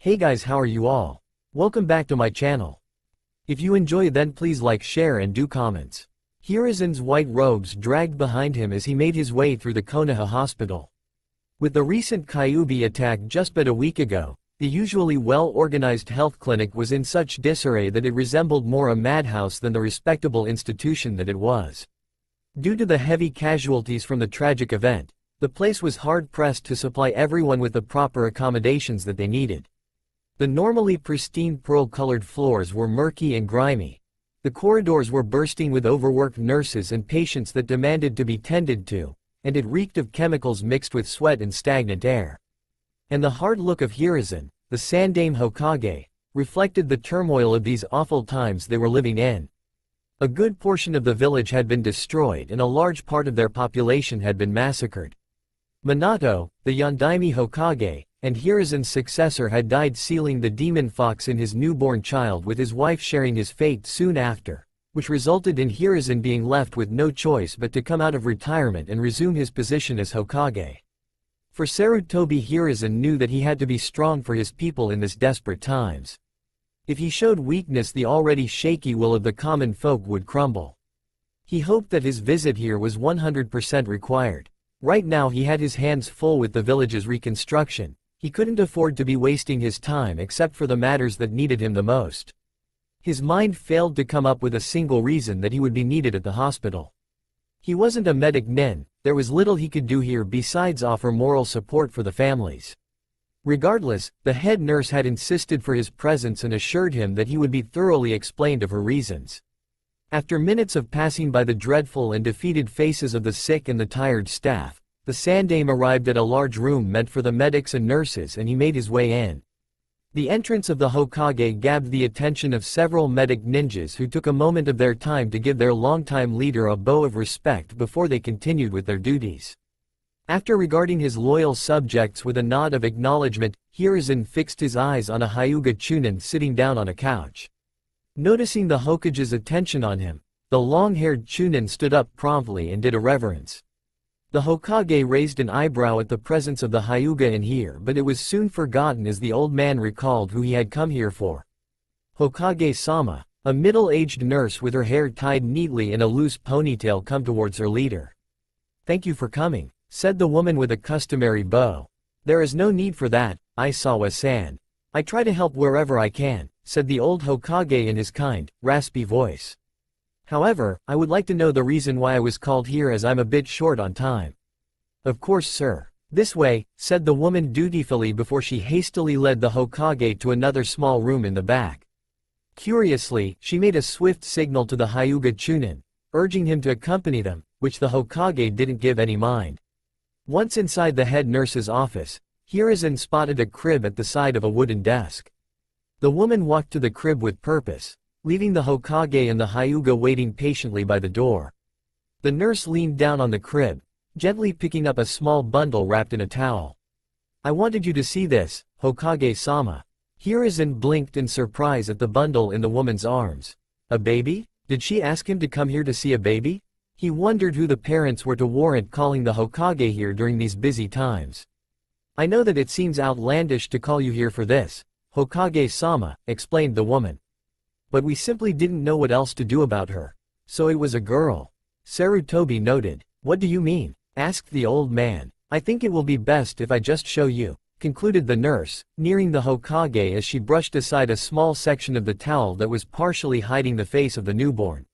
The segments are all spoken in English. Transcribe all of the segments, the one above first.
Hey guys, how are you all? Welcome back to my channel. If you enjoy, then please like, share and do comments. Hirazen's white robes dragged behind him as he made his way through the Konoha hospital. With the recent Kyuubi attack just but a week ago, the usually well-organized health clinic was in such disarray that it resembled more a madhouse than the respectable institution that it was. Due to the heavy casualties from the tragic event, the place was hard-pressed to supply everyone with the proper accommodations that they needed. The normally pristine pearl-colored floors were murky and grimy. The corridors were bursting with overworked nurses and patients that demanded to be tended to, and it reeked of chemicals mixed with sweat and stagnant air. And the hard look of Hirazen, the Sandaime Hokage, reflected the turmoil of these awful times they were living in. A good portion of the village had been destroyed and a large part of their population had been massacred. Minato, the Yondaime Hokage, and Hirazen's successor had died sealing the demon fox in his newborn child, with his wife sharing his fate soon after, which resulted in Hirazen being left with no choice but to come out of retirement and resume his position as Hokage. For Sarutobi, Hirazen knew that he had to be strong for his people in this desperate times. If he showed weakness, the already shaky will of the common folk would crumble. He hoped that his visit here was 100% required. Right now he had his hands full with the village's reconstruction. He couldn't afford to be wasting his time except for the matters that needed him the most. His mind failed to come up with a single reason that he would be needed at the hospital. He wasn't a medic nin, there was little he could do here besides offer moral support for the families. Regardless, the head nurse had insisted for his presence and assured him that he would be thoroughly explained of her reasons. After minutes of passing by the dreadful and defeated faces of the sick and the tired staff, the Sandaime arrived at a large room meant for the medics and nurses, and he made his way in. The entrance of the Hokage grabbed the attention of several medic ninjas who took a moment of their time to give their longtime leader a bow of respect before they continued with their duties. After regarding his loyal subjects with a nod of acknowledgement, Hirazen fixed his eyes on a Hyuga Chunin sitting down on a couch. Noticing the Hokage's attention on him, the long-haired Chunin stood up promptly and did a reverence. The Hokage raised an eyebrow at the presence of the Hyuga in here, but it was soon forgotten as the old man recalled who he had come here for. Hokage-sama, a middle-aged nurse with her hair tied neatly in a loose ponytail, come towards her leader. "Thank you for coming," said the woman with a customary bow. "There is no need for that, Aisawa-san. I try to help wherever I can," said the old Hokage in his kind, raspy voice. "However, I would like to know the reason why I was called here, as I'm a bit short on time." "Of course, sir. This way," said the woman dutifully before she hastily led the Hokage to another small room in the back. Curiously, she made a swift signal to the Hyuga Chunin, urging him to accompany them, which the Hokage didn't give any mind. Once inside the head nurse's office, Hirazen spotted a crib at the side of a wooden desk. The woman walked to the crib with purpose, leaving the Hokage and the Hyuga waiting patiently by the door. The nurse leaned down on the crib, gently picking up a small bundle wrapped in a towel. "I wanted you to see this, Hokage-sama." Hirazen blinked in surprise at the bundle in the woman's arms. A baby? Did she ask him to come here to see a baby? He wondered who the parents were to warrant calling the Hokage here during these busy times. "I know that it seems outlandish to call you here for this, Hokage-sama," explained the woman. "But we simply didn't know what else to do about her. So it was a girl." Sarutobi noted. "What do you mean?" asked the old man. "I think it will be best if I just show you," concluded the nurse, nearing the Hokage as she brushed aside a small section of the towel that was partially hiding the face of the newborn.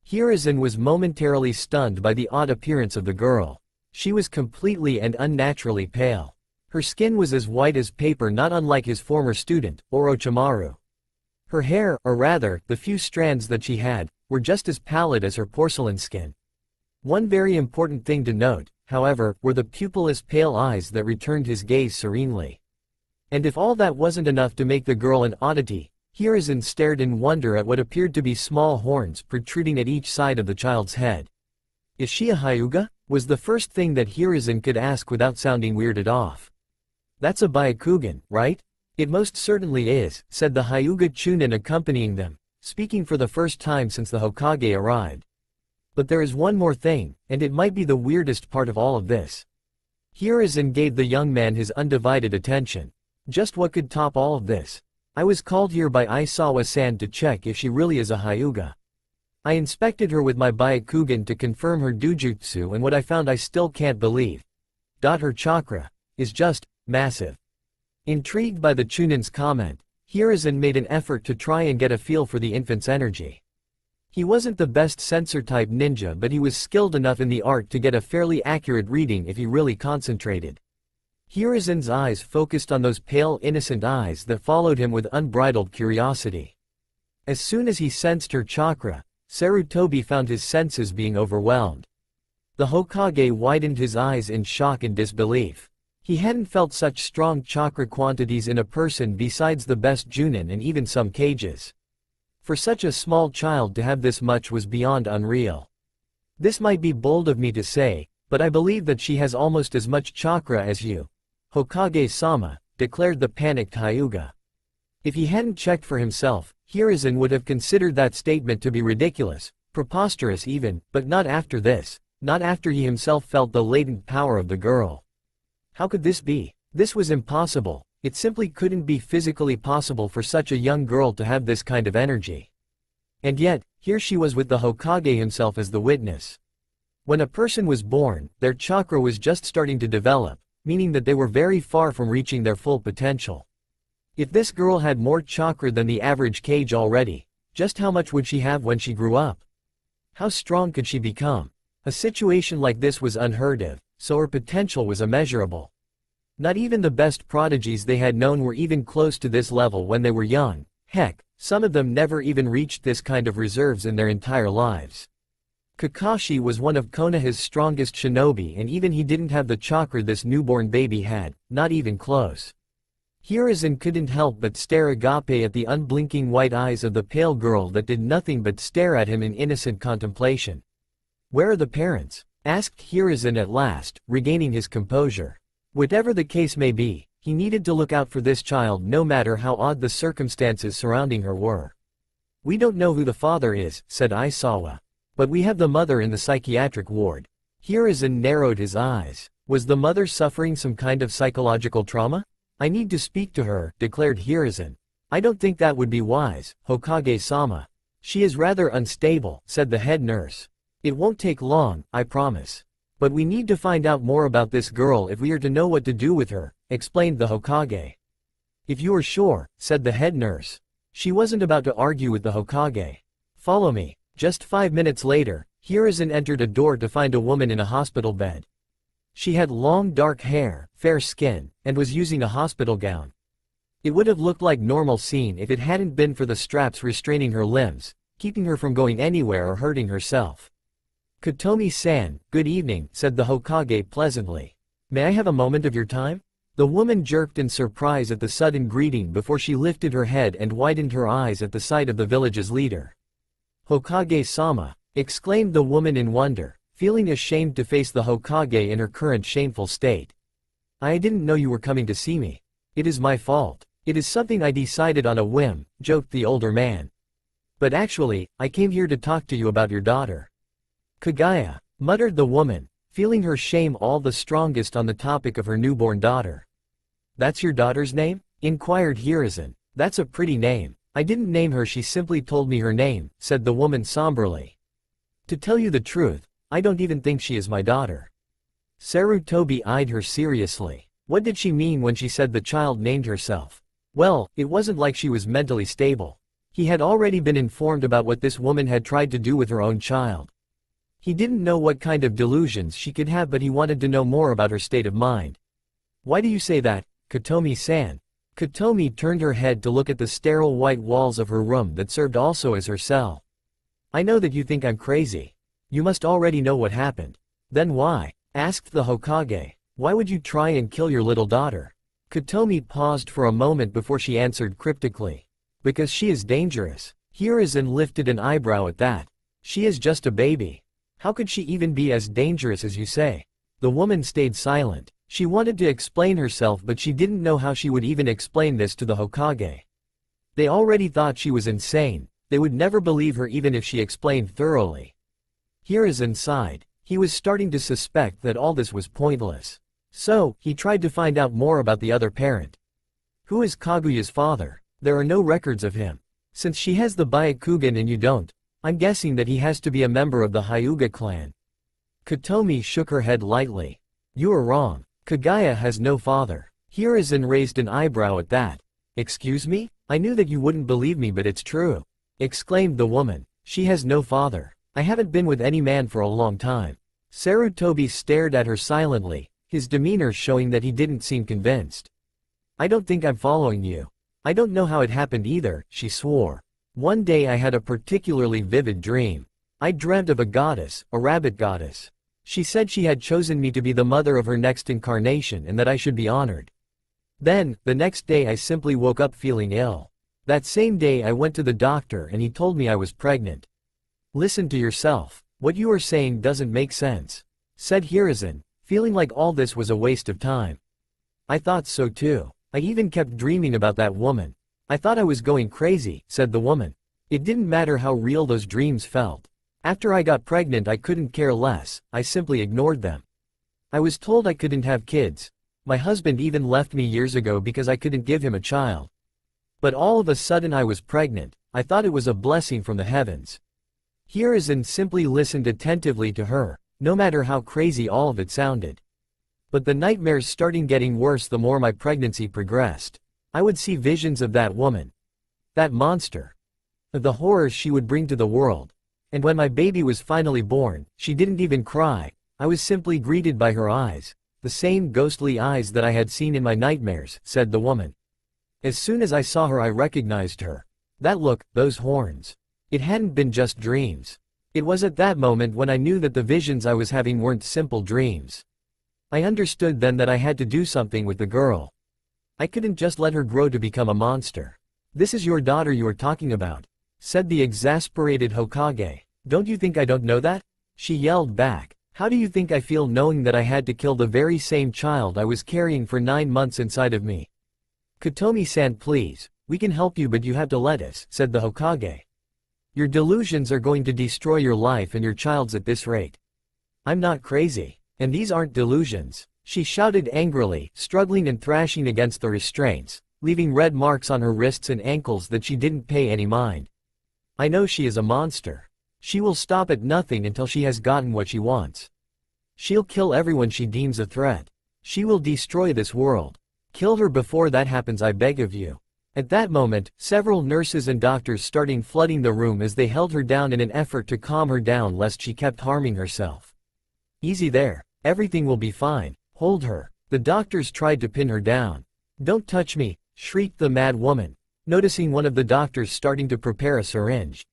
Hirazen was momentarily stunned by the odd appearance of the girl. She was completely and unnaturally pale. Her skin was as white as paper, not unlike his former student, Orochimaru. Her hair, or rather, the few strands that she had, were just as pallid as her porcelain skin. One very important thing to note, however, were the pupilless pale eyes that returned his gaze serenely. And if all that wasn't enough to make the girl an oddity, Hirazen stared in wonder at what appeared to be small horns protruding at each side of the child's head. "Is she a Hyuga?" was the first thing that Hirazen could ask without sounding weirded off. "That's a Byakugan, right?" "It most certainly is," said the Hyuga Chunin accompanying them, speaking for the first time since the Hokage arrived. "But there is one more thing, and it might be the weirdest part of all of this." Hirazen gave the young man his undivided attention. Just what could top all of this? I was called here by Aisawa-san to check if she really is a Hyuga. I inspected her with my Byakugan to confirm her dujutsu, and what I found I still can't believe. Her chakra is just massive. Intrigued by the Chunin's comment, Hiruzen made an effort to try and get a feel for the infant's energy. He wasn't the best sensor-type ninja, but he was skilled enough in the art to get a fairly accurate reading if he really concentrated. Hiruzen's eyes focused on those pale, innocent eyes that followed him with unbridled curiosity. As soon as he sensed her chakra, Sarutobi found his senses being overwhelmed. The Hokage widened his eyes in shock and disbelief. He hadn't felt such strong chakra quantities in a person besides the best Junin and even some cages. For such a small child to have this much was beyond unreal. This might be bold of me to say, but I believe that she has almost as much chakra as you, Hokage-sama, declared the panicked Hyuga. If he hadn't checked for himself, Hiruzen would have considered that statement to be ridiculous, preposterous even, but not after this, not after he himself felt the latent power of the girl. How could this be? This was impossible. It simply couldn't be physically possible for such a young girl to have this kind of energy. And yet, here she was with the Hokage himself as the witness. When a person was born, their chakra was just starting to develop, meaning that they were very far from reaching their full potential. If this girl had more chakra than the average kage already, just how much would she have when she grew up? How strong could she become? A situation like this was unheard of, so her potential was immeasurable. Not even the best prodigies they had known were even close to this level when they were young. Heck, some of them never even reached this kind of reserves in their entire lives. Kakashi was one of Konoha's strongest shinobi, and even he didn't have the chakra this newborn baby had, not even close. Hiruzen couldn't help but stare agape at the unblinking white eyes of the pale girl that did nothing but stare at him in innocent contemplation. "Where are the parents?" asked Hiruzen at last, regaining his composure. Whatever the case may be, he needed to look out for this child no matter how odd the circumstances surrounding her were. "We don't know who the father is," said Aisawa. "But we have the mother in the psychiatric ward." Hiruzen narrowed his eyes. Was the mother suffering some kind of psychological trauma? "I need to speak to her," declared Hiruzen. "I don't think that would be wise, Hokage-sama. She is rather unstable," said the head nurse. "It won't take long, I promise. But we need to find out more about this girl if we are to know what to do with her," explained the Hokage. "If you are sure," said the head nurse. She wasn't about to argue with the Hokage. "Follow me." Just 5 minutes later, Hiruzen entered a door to find a woman in a hospital bed. She had long dark hair, fair skin, and was using a hospital gown. It would have looked like normal scene if it hadn't been for the straps restraining her limbs, keeping her from going anywhere or hurting herself. "Kotomi-san, good evening," said the Hokage pleasantly. "May I have a moment of your time?" The woman jerked in surprise at the sudden greeting before she lifted her head and widened her eyes at the sight of the village's leader. "Hokage-sama," exclaimed the woman in wonder, feeling ashamed to face the Hokage in her current shameful state. "I didn't know you were coming to see me. It is my fault. It is something I decided on a whim," joked the older man. "But actually, I came here to talk to you about your daughter." "Kaguya," muttered the woman, feeling her shame all the strongest on the topic of her newborn daughter. "That's your daughter's name?" inquired Hiruzen. "That's a pretty name." "I didn't name her, she simply told me her name," said the woman somberly. "To tell you the truth, I don't even think she is my daughter." Sarutobi eyed her seriously. What did she mean when she said the child named herself? Well, it wasn't like she was mentally stable. He had already been informed about what this woman had tried to do with her own child. He didn't know what kind of delusions she could have, but he wanted to know more about her state of mind. "Why do you say that, Kotomi-san?" Kotomi turned her head to look at the sterile white walls of her room that served also as her cell. "I know that you think I'm crazy. You must already know what happened." "Then why?" asked the Hokage. "Why would you try and kill your little daughter?" Kotomi paused for a moment before she answered cryptically. "Because she is dangerous." Hiruzen lifted an eyebrow at that. "She is just a baby. How could she even be as dangerous as you say?" The woman stayed silent. She wanted to explain herself, but she didn't know how she would even explain this to the Hokage. They already thought she was insane. They would never believe her even if she explained thoroughly. Hiruzen sighed. He was starting to suspect that all this was pointless. So, he tried to find out more about the other parent. Who is Kaguya's father? There are no records of him. Since she has the Byakugan and you don't, I'm guessing that he has to be a member of the Hyuga clan. Kotomi shook her head lightly. You are wrong. Kaguya has no father. Hiruzen raised an eyebrow at that. Excuse me? I knew that you wouldn't believe me, but it's true, exclaimed the woman. She has no father. I haven't been with any man for a long time. Sarutobi stared at her silently, his demeanor showing that he didn't seem convinced. I don't think I'm following you. I don't know how it happened either, she swore. One day I had a particularly vivid dream. I dreamt of a goddess, a rabbit goddess. She said she had chosen me to be the mother of her next incarnation and that I should be honored. Then, the next day I simply woke up feeling ill. That same day I went to the doctor and he told me I was pregnant. Listen to yourself. What you are saying doesn't make sense, said Hiruzen, feeling like all this was a waste of time. I thought so too. I even kept dreaming about that woman. I thought I was going crazy, said the woman. It didn't matter how real those dreams felt. After I got pregnant I couldn't care less, I simply ignored them. I was told I couldn't have kids. My husband even left me years ago because I couldn't give him a child. But all of a sudden I was pregnant. I thought it was a blessing from the heavens. Hiruzen simply listened attentively to her, no matter how crazy all of it sounded. But the nightmares started getting worse the more my pregnancy progressed. I would see visions of that woman. That monster. Of the horrors she would bring to the world. And when my baby was finally born, she didn't even cry. I was simply greeted by her eyes. The same ghostly eyes that I had seen in my nightmares, said the woman. As soon as I saw her I recognized her. That look, those horns. It hadn't been just dreams. It was at that moment when I knew that the visions I was having weren't simple dreams. I understood then that I had to do something with the girl. I couldn't just let her grow to become a monster. This is your daughter you are talking about, said the exasperated Hokage. Don't you think I don't know that? She yelled back. How do you think I feel knowing that I had to kill the very same child I was carrying for 9 months inside of me? Kotomi-san, please, we can help you but you have to let us, said the Hokage. Your delusions are going to destroy your life and your child's at this rate. I'm not crazy. And these aren't delusions, she shouted angrily, struggling and thrashing against the restraints, leaving red marks on her wrists and ankles that she didn't pay any mind. I know she is a monster. She will stop at nothing until she has gotten what she wants. She'll kill everyone she deems a threat. She will destroy this world. Kill her before that happens, I beg of you. At that moment, several nurses and doctors started flooding the room as they held her down in an effort to calm her down lest she kept harming herself. Easy there. Everything will be fine. Hold her. The doctors tried to pin her down. Don't touch me, shrieked the mad woman, noticing one of the doctors starting to prepare a syringe.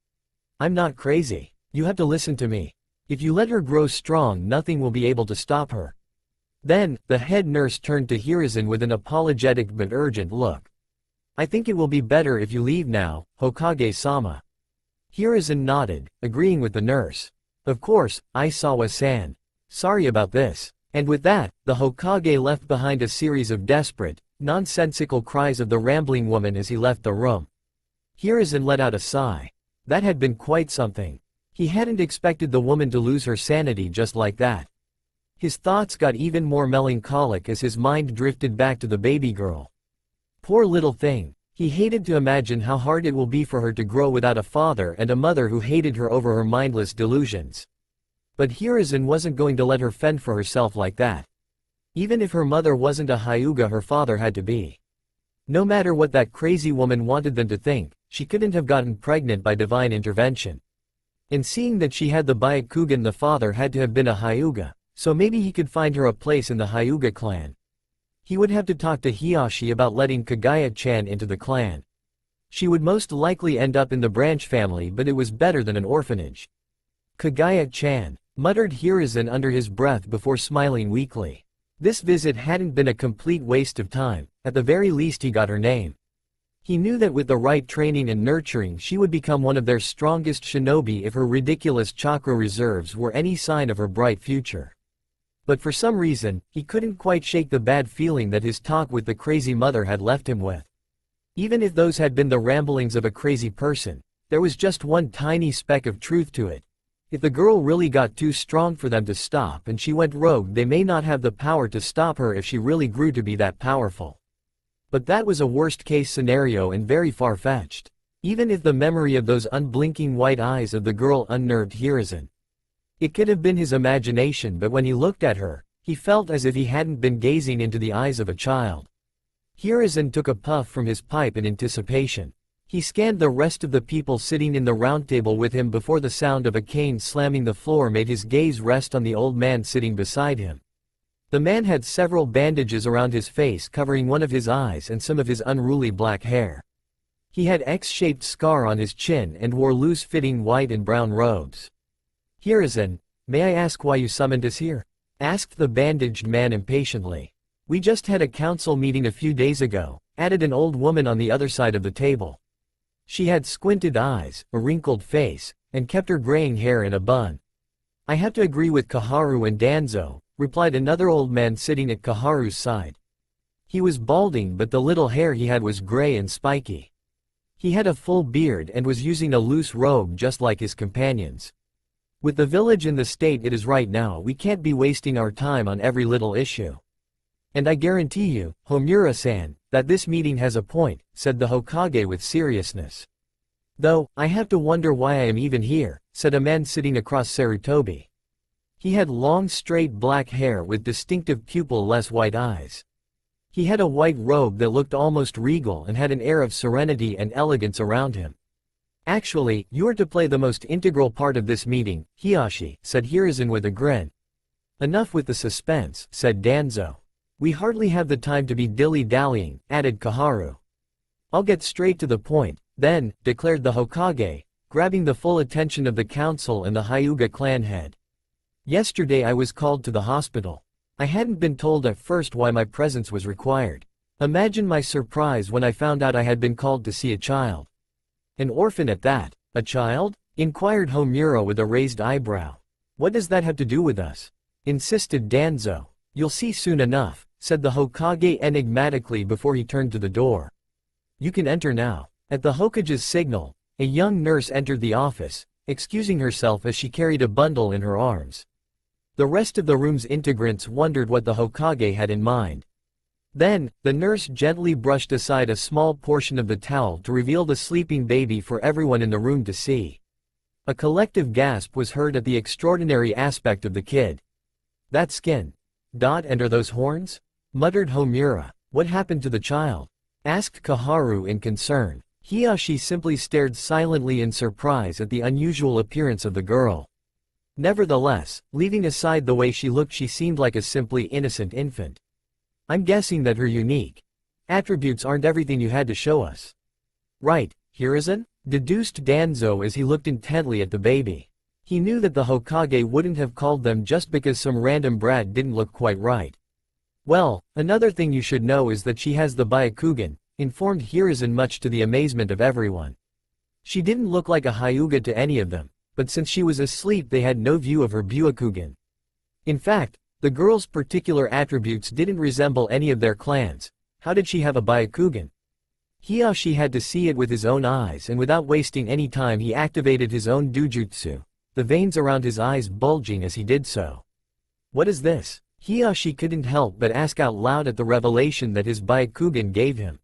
I'm not crazy. You have to listen to me. If you let her grow strong, nothing will be able to stop her. Then, the head nurse turned to Hiruzen with an apologetic but urgent look. I think it will be better if you leave now, Hokage-sama. Hiruzen nodded, agreeing with the nurse. Of course, Aisawa-san. Sorry about this. And with that, the Hokage left behind a series of desperate, nonsensical cries of the rambling woman as he left the room. Hiruzen let out a sigh. That had been quite something. He hadn't expected the woman to lose her sanity just like that. His thoughts got even more melancholic as his mind drifted back to the baby girl. Poor little thing. He hated to imagine how hard it will be for her to grow without a father and a mother who hated her over her mindless delusions. But Hiruzen wasn't going to let her fend for herself like that. Even if her mother wasn't a Hyuga, her father had to be. No matter what that crazy woman wanted them to think, she couldn't have gotten pregnant by divine intervention. And seeing that she had the Byakugan, the father had to have been a Hyuga, so maybe he could find her a place in the Hyuga clan. He would have to talk to Hiyashi about letting Kaguya-chan into the clan. She would most likely end up in the branch family, but it was better than an orphanage. Kaguya-chan, muttered Hiruzen under his breath before smiling weakly. This visit hadn't been a complete waste of time. At the very least he got her name. He knew that with the right training and nurturing she would become one of their strongest shinobi if her ridiculous chakra reserves were any sign of her bright future. But for some reason, he couldn't quite shake the bad feeling that his talk with the crazy mother had left him with. Even if those had been the ramblings of a crazy person, there was just one tiny speck of truth to it. If the girl really got too strong for them to stop and she went rogue, they may not have the power to stop her if she really grew to be that powerful. But that was a worst-case scenario and very far-fetched. Even if the memory of those unblinking white eyes of the girl unnerved Hiruzen. It could have been his imagination, but when he looked at her, he felt as if he hadn't been gazing into the eyes of a child. Hiruzen took a puff from his pipe in anticipation. He scanned the rest of the people sitting in the round table with him before the sound of a cane slamming the floor made his gaze rest on the old man sitting beside him. The man had several bandages around his face covering one of his eyes and some of his unruly black hair. He had X-shaped scar on his chin and wore loose-fitting white and brown robes. "Hiruzen, may I ask why you summoned us here?" asked the bandaged man impatiently. "We just had a council meeting a few days ago," added an old woman on the other side of the table. She had squinted eyes, a wrinkled face, and kept her graying hair in a bun. "I have to agree with Kaharu and Danzo," replied another old man sitting at Kaharu's side. He was balding, but the little hair he had was gray and spiky. He had a full beard and was using a loose robe just like his companions. "With the village in the state it is right now, we can't be wasting our time on every little issue. And I guarantee you, Homura-san, that this meeting has a point," said the Hokage with seriousness. "Though, I have to wonder why I am even here," said a man sitting across Sarutobi. He had long straight black hair with distinctive pupil-less white eyes. He had a white robe that looked almost regal and had an air of serenity and elegance around him. "Actually, you are to play the most integral part of this meeting, Hiashi," said Hiruzen with a grin. "Enough with the suspense," said Danzo. "We hardly have the time to be dilly-dallying," added Kaharu. "I'll get straight to the point, then," declared the Hokage, grabbing the full attention of the council and the Hyuga clan head. "Yesterday I was called to the hospital. I hadn't been told at first why my presence was required. Imagine my surprise when I found out I had been called to see a child. An orphan at that." "A child?" inquired Homura with a raised eyebrow. "What does that have to do with us?" insisted Danzo. "You'll see soon enough," said the Hokage enigmatically before he turned to the door. "You can enter now." At the Hokage's signal, a young nurse entered the office, excusing herself as she carried a bundle in her arms. The rest of the room's integrants wondered what the Hokage had in mind. Then, the nurse gently brushed aside a small portion of the towel to reveal the sleeping baby for everyone in the room to see. A collective gasp was heard at the extraordinary aspect of the kid. "That skin. And are those horns?" muttered Homura. "What happened to the child?" asked Kaharu in concern. Hiashi simply stared silently in surprise at the unusual appearance of the girl. Nevertheless, leaving aside the way she looked, she seemed like a simply innocent infant. "I'm guessing that her unique attributes aren't everything you had to show us. Right, Hiruzen?" deduced Danzo as he looked intently at the baby. He knew that the Hokage wouldn't have called them just because some random brat didn't look quite right. "Well, another thing you should know is that she has the Byakugan," informed Hiruzen, much to the amazement of everyone. She didn't look like a Hyuga to any of them, but since she was asleep they had no view of her Byakugan. In fact, the girl's particular attributes didn't resemble any of their clans. How did she have a Byakugan? Hiashi had to see it with his own eyes, and without wasting any time he activated his own dujutsu, the veins around his eyes bulging as he did so. "What is this?" Hiashi couldn't help but ask out loud at the revelation that his Byakugan gave him.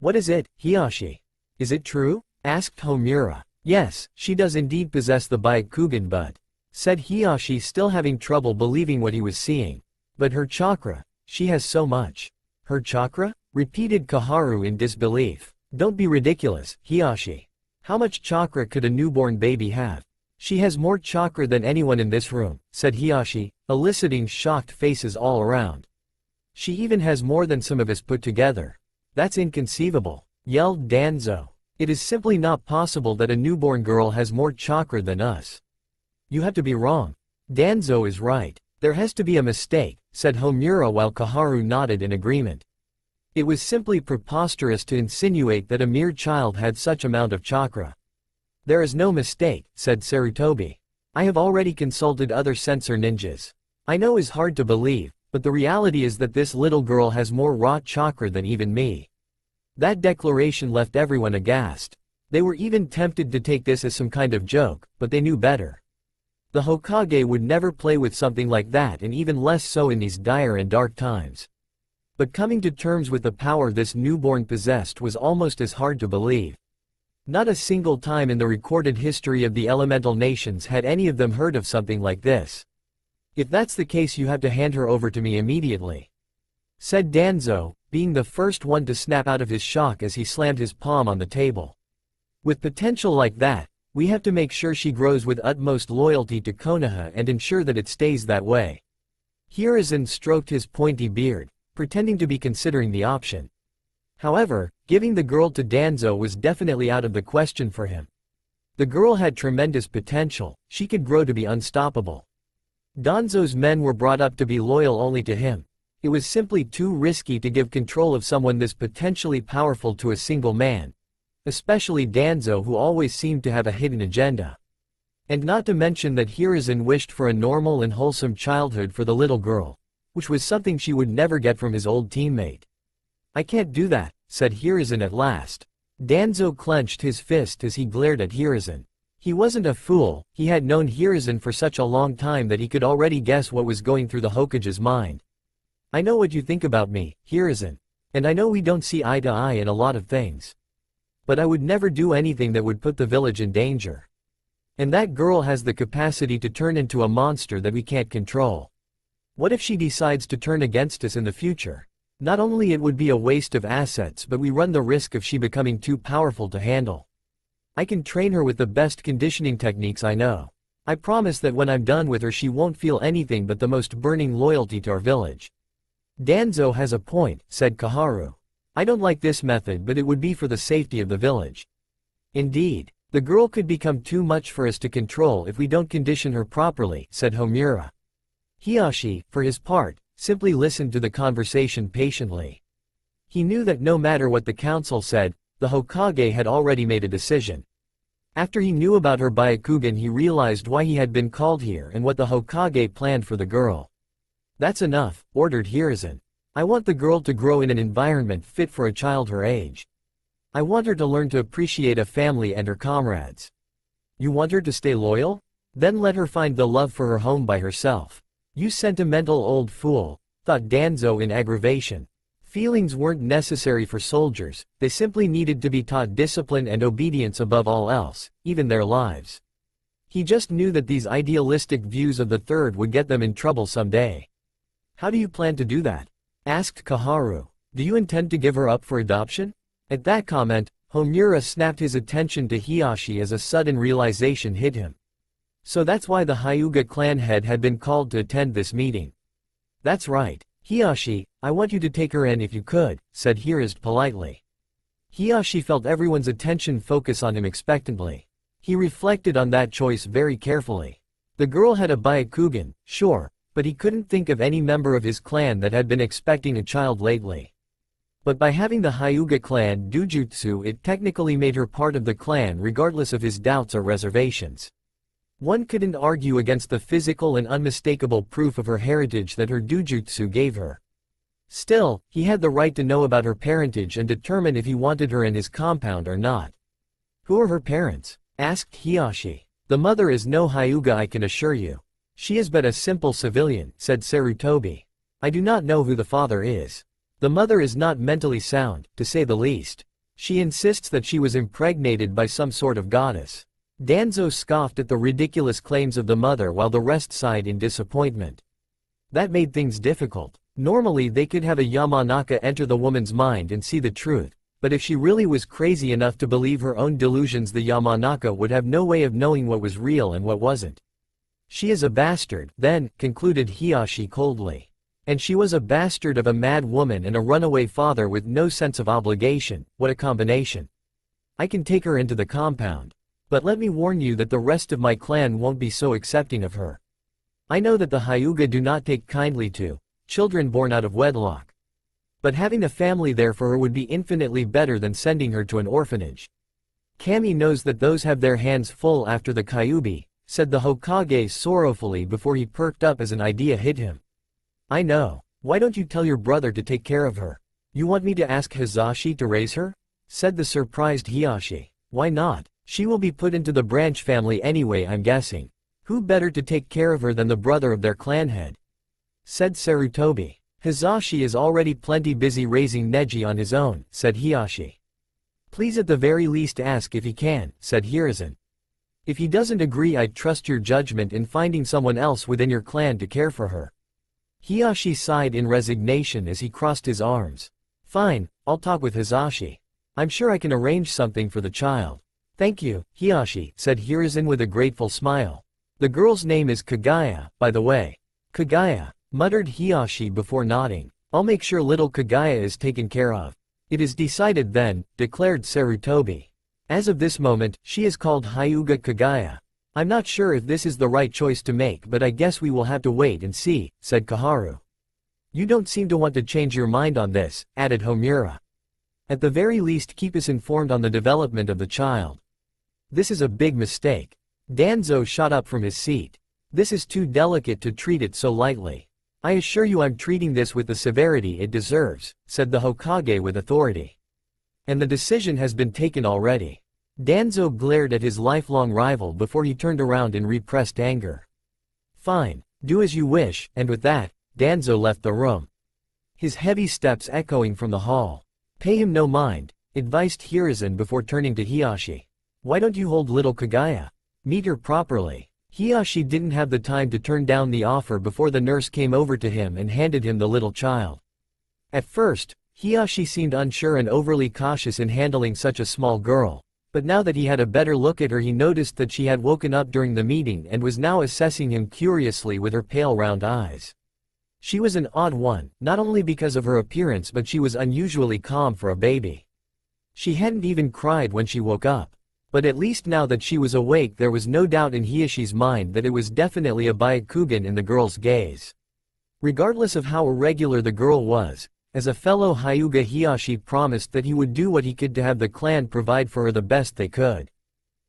"What is it, Hiashi? Is it true?" asked Homura. "Yes, she does indeed possess the Byakugan, but," said Hiashi, still having trouble believing what he was seeing. "But her chakra, she has so much." "Her chakra?" repeated Kaharu in disbelief. "Don't be ridiculous, Hiashi. How much chakra could a newborn baby have?" "She has more chakra than anyone in this room," said Hiashi, eliciting shocked faces all around. "She even has more than some of us put together." "That's inconceivable," yelled Danzo. "It is simply not possible that a newborn girl has more chakra than us." "You have to be wrong. Danzo is right. There has to be a mistake," said Homura while Kaharu nodded in agreement. It was simply preposterous to insinuate that a mere child had such amount of chakra. "There is no mistake," said Sarutobi. "I have already consulted other sensor ninjas. I know it's hard to believe, but the reality is that this little girl has more raw chakra than even me." That declaration left everyone aghast. They were even tempted to take this as some kind of joke, but they knew better. The Hokage would never play with something like that, and even less so in these dire and dark times. But coming to terms with the power this newborn possessed was almost as hard to believe. Not a single time in the recorded history of the elemental nations had any of them heard of something like this. If that's the case, you have to hand her over to me immediately, said Danzo, being the first one to snap out of his shock as he slammed his palm on the table. With potential like that, we have to make sure she grows with utmost loyalty to Konoha and ensure that it stays that way. Hiruzen stroked his pointy beard, pretending to be considering the option. However, giving the girl to Danzo was definitely out of the question for him. The girl had tremendous potential, she could grow to be unstoppable. Danzo's men were brought up to be loyal only to him. It was simply too risky to give control of someone this potentially powerful to a single man. Especially Danzo, who always seemed to have a hidden agenda. And not to mention that Hiruzen wished for a normal and wholesome childhood for the little girl, which was something she would never get from his old teammate. I can't do that, said Hiruzen at last. Danzo clenched his fist as he glared at Hiruzen. He wasn't a fool, he had known Hiruzen for such a long time that he could already guess what was going through the Hokage's mind. I know what you think about me, Hiruzen. And I know we don't see eye to eye in a lot of things. But I would never do anything that would put the village in danger. And that girl has the capacity to turn into a monster that we can't control. What if she decides to turn against us in the future? Not only it would be a waste of assets, but we run the risk of she becoming too powerful to handle. I can train her with the best conditioning techniques I know. I promise that when I'm done with her she won't feel anything but the most burning loyalty to our village. Danzo has a point, said Kaharu. I don't like this method, but it would be for the safety of the village. Indeed, the girl could become too much for us to control if we don't condition her properly, said Homura. Hiashi, for his part, simply listened to the conversation patiently. He knew that no matter what the council said, the Hokage had already made a decision. After he knew about her Byakugan, he realized why he had been called here and what the Hokage planned for the girl. That's enough, ordered Hiruzen. I want the girl to grow in an environment fit for a child her age. I want her to learn to appreciate a family and her comrades. You want her to stay loyal? Then let her find the love for her home by herself. You sentimental old fool, thought Danzo in aggravation. Feelings weren't necessary for soldiers, they simply needed to be taught discipline and obedience above all else, even their lives. He just knew that these idealistic views of the third would get them in trouble someday. How do you plan to do that? Asked Kaharu. Do you intend to give her up for adoption? At that comment, Homura snapped his attention to Hiashi as a sudden realization hit him. So that's why the Hyuga clan head had been called to attend this meeting. That's right. Hiashi, I want you to take her in if you could, said Hiruzen politely. Hiashi felt everyone's attention focus on him expectantly. He reflected on that choice very carefully. The girl had a Byakugan, sure, but he couldn't think of any member of his clan that had been expecting a child lately. But by having the Hyuga clan Dujutsu, it technically made her part of the clan regardless of his doubts or reservations. One couldn't argue against the physical and unmistakable proof of her heritage that her Dujutsu gave her. Still, he had the right to know about her parentage and determine if he wanted her in his compound or not. Who are her parents? Asked Hiashi. The mother is no Hyuga, I can assure you. She is but a simple civilian, said Sarutobi. I do not know who the father is. The mother is not mentally sound, to say the least. She insists that she was impregnated by some sort of goddess. Danzo scoffed at the ridiculous claims of the mother while the rest sighed in disappointment. That made things difficult. Normally they could have a Yamanaka enter the woman's mind and see the truth, but if she really was crazy enough to believe her own delusions, the Yamanaka would have no way of knowing what was real and what wasn't. She is a bastard, then, concluded Hiashi coldly. And she was a bastard of a mad woman and a runaway father with no sense of obligation. What a combination. I can take her into the compound. But let me warn you that the rest of my clan won't be so accepting of her. I know that the Hyuga do not take kindly to children born out of wedlock. But having a family there for her would be infinitely better than sending her to an orphanage. Kami knows that those have their hands full after the Kyuubi, said the Hokage sorrowfully before he perked up as an idea hit him. I know. Why don't you tell your brother to take care of her? You want me to ask Hizashi to raise her? Said the surprised Hiashi. Why not? She will be put into the branch family anyway, I'm guessing. Who better to take care of her than the brother of their clan head? Said Sarutobi. Hisashi is already plenty busy raising Neji on his own, said Hiashi. Please at the very least ask if he can, said Hiruzen. If he doesn't agree, I'd trust your judgment in finding someone else within your clan to care for her. Hiashi sighed in resignation as he crossed his arms. Fine, I'll talk with Hisashi. I'm sure I can arrange something for the child. Thank you, Hiashi, said Hiruzen with a grateful smile. The girl's name is Kaguya, by the way. Kaguya, muttered Hiashi before nodding. I'll make sure little Kaguya is taken care of. It is decided then, declared Sarutobi. As of this moment, she is called Hyuga Kaguya. I'm not sure if this is the right choice to make, but I guess we will have to wait and see, said Kaharu. You don't seem to want to change your mind on this, added Homura. At the very least keep us informed on the development of the child. This is a big mistake. Danzo shot up from his seat. This is too delicate to treat it so lightly. I assure you I'm treating this with the severity it deserves, said the Hokage with authority. And the decision has been taken already. Danzo glared at his lifelong rival before he turned around in repressed anger. Fine, do as you wish, and with that, Danzo left the room. His heavy steps echoing from the hall. Pay him no mind, advised Hiruzen before turning to Hiashi. Why don't you hold little Kaguya? Meet her properly. Hiashi didn't have the time to turn down the offer before the nurse came over to him and handed him the little child. At first, Hiashi seemed unsure and overly cautious in handling such a small girl, but now that he had a better look at her he noticed that she had woken up during the meeting and was now assessing him curiously with her pale round eyes. She was an odd one, not only because of her appearance but she was unusually calm for a baby. She hadn't even cried when she woke up. But at least now that she was awake there was no doubt in Hiashi's mind that it was definitely a Byakugan in the girl's gaze. Regardless of how irregular the girl was, as a fellow Hyuga Hiashi promised that he would do what he could to have the clan provide for her the best they could.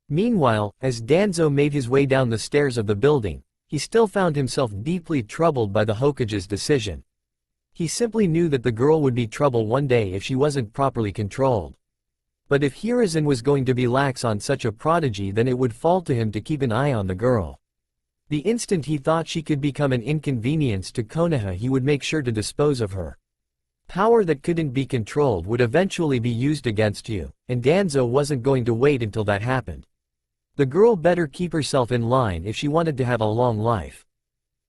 Meanwhile, as Danzo made his way down the stairs of the building, he still found himself deeply troubled by the Hokage's decision. He simply knew that the girl would be trouble one day if she wasn't properly controlled. But if Hiruzen was going to be lax on such a prodigy then it would fall to him to keep an eye on the girl. The instant he thought she could become an inconvenience to Konoha he would make sure to dispose of her. Power that couldn't be controlled would eventually be used against you, and Danzo wasn't going to wait until that happened. The girl better keep herself in line if she wanted to have a long life.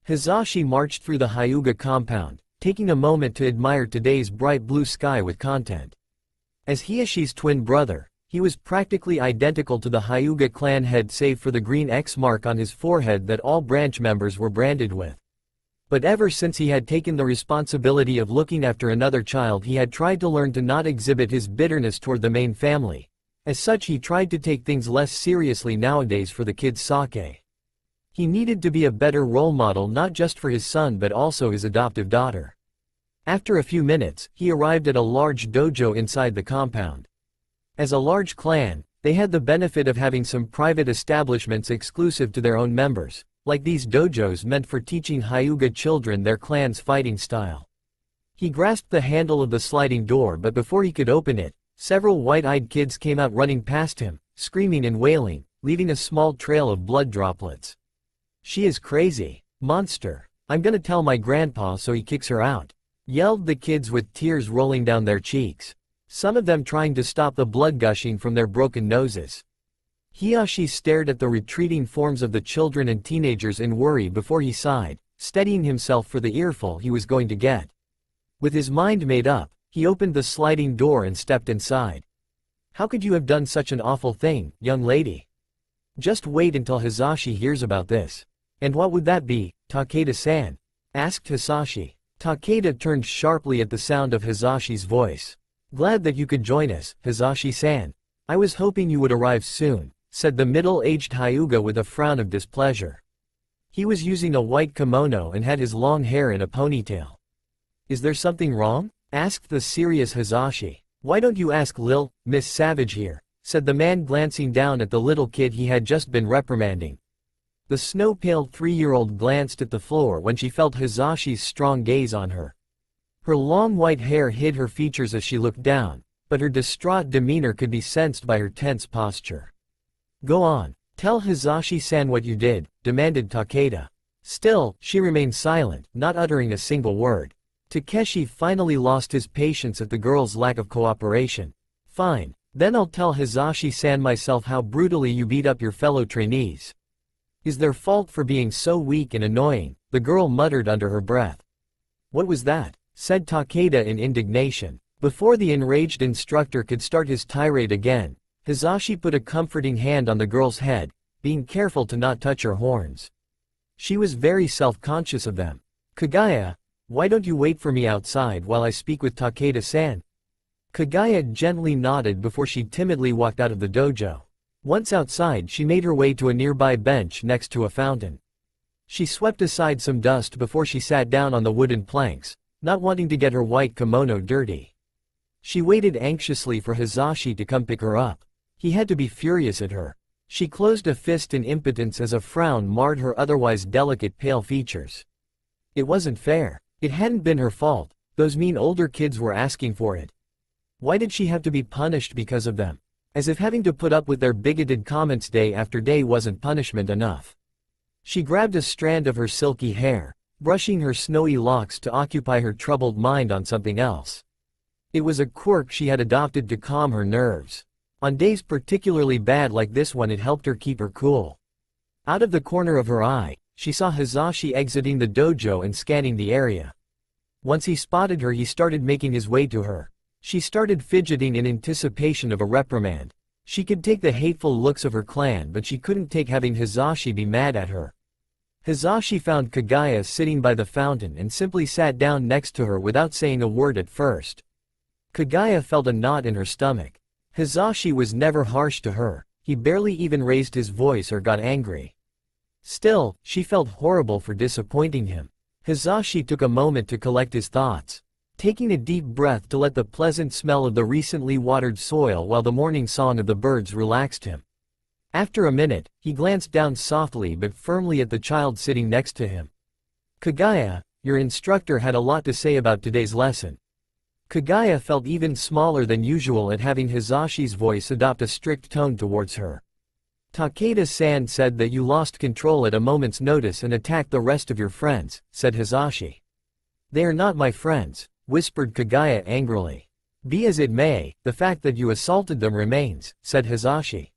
Hisashi marched through the Hyuga compound, taking a moment to admire today's bright blue sky with content. As Hiashi's twin brother, he was practically identical to the Hyuga clan head save for the green X mark on his forehead that all branch members were branded with. But ever since he had taken the responsibility of looking after another child he had tried to learn to not exhibit his bitterness toward the main family. As such he tried to take things less seriously nowadays for the kid's sake. He needed to be a better role model not just for his son but also his adoptive daughter. After a few minutes, he arrived at a large dojo inside the compound. As a large clan, they had the benefit of having some private establishments exclusive to their own members, like these dojos meant for teaching Hyuga children their clan's fighting style. He grasped the handle of the sliding door but before he could open it, several white-eyed kids came out running past him, screaming and wailing, leaving a small trail of blood droplets. She is crazy. Monster. I'm gonna tell my grandpa so he kicks her out, yelled the kids with tears rolling down their cheeks, some of them trying to stop the blood gushing from their broken noses. Hiashi stared at the retreating forms of the children and teenagers in worry before he sighed, steadying himself for the earful he was going to get. With his mind made up, he opened the sliding door and stepped inside. How could you have done such an awful thing, young lady? Just wait until Hisashi hears about this. And what would that be, Takeda-san? Asked Hisashi. Takeda turned sharply at the sound of Hisashi's voice. Glad that you could join us, Hisashi-san. I was hoping you would arrive soon, said the middle-aged Hyuga with a frown of displeasure. He was using a white kimono and had his long hair in a ponytail. Is there something wrong? Asked the serious Hisashi. Why don't you ask Miss Savage here, said the man glancing down at the little kid he had just been reprimanding. The snow-pale 3-year-old glanced at the floor when she felt Hisashi's strong gaze on her. Her long white hair hid her features as she looked down, but her distraught demeanor could be sensed by her tense posture. Go on, tell Hisashi-san what you did, demanded Takeda. Still, she remained silent, not uttering a single word. Takeshi finally lost his patience at the girl's lack of cooperation. Fine. Then I'll tell Hizashi-san myself how brutally you beat up your fellow trainees. Is their fault for being so weak and annoying, the girl muttered under her breath. What was that? Said Takeda in indignation. Before the enraged instructor could start his tirade again, Hizashi put a comforting hand on the girl's head, being careful to not touch her horns. She was very self-conscious of them. Kaguya, why don't you wait for me outside while I speak with Takeda-san? Kaguya gently nodded before she timidly walked out of the dojo. Once outside, she made her way to a nearby bench next to a fountain. She swept aside some dust before she sat down on the wooden planks, not wanting to get her white kimono dirty. She waited anxiously for Hizashi to come pick her up. He had to be furious at her. She closed a fist in impotence as a frown marred her otherwise delicate pale features. It wasn't fair. It hadn't been her fault. Those mean older kids were asking for it. Why did she have to be punished because of them? As if having to put up with their bigoted comments day after day wasn't punishment enough. She grabbed a strand of her silky hair, brushing her snowy locks to occupy her troubled mind on something else. It was a quirk she had adopted to calm her nerves. On days particularly bad like this one, it helped her keep her cool. Out of the corner of her eye, she saw Hizashi exiting the dojo and scanning the area. Once he spotted her, he started making his way to her. She started fidgeting in anticipation of a reprimand. She could take the hateful looks of her clan, but she couldn't take having Hizashi be mad at her. Hizashi found Kaguya sitting by the fountain and simply sat down next to her without saying a word at first. Kaguya felt a knot in her stomach. Hizashi was never harsh to her. He barely even raised his voice or got angry. Still, she felt horrible for disappointing him. Hizashi took a moment to collect his thoughts, taking a deep breath to let the pleasant smell of the recently watered soil while the morning song of the birds relaxed him. After a minute, he glanced down softly but firmly at the child sitting next to him. Kaguya, your instructor had a lot to say about today's lesson. Kaguya felt even smaller than usual at having Hizashi's voice adopt a strict tone towards her. Takeda-san said that you lost control at a moment's notice and attacked the rest of your friends, said Hizashi. They are not my friends, whispered Kaguya angrily. Be as it may, the fact that you assaulted them remains, said Hizashi.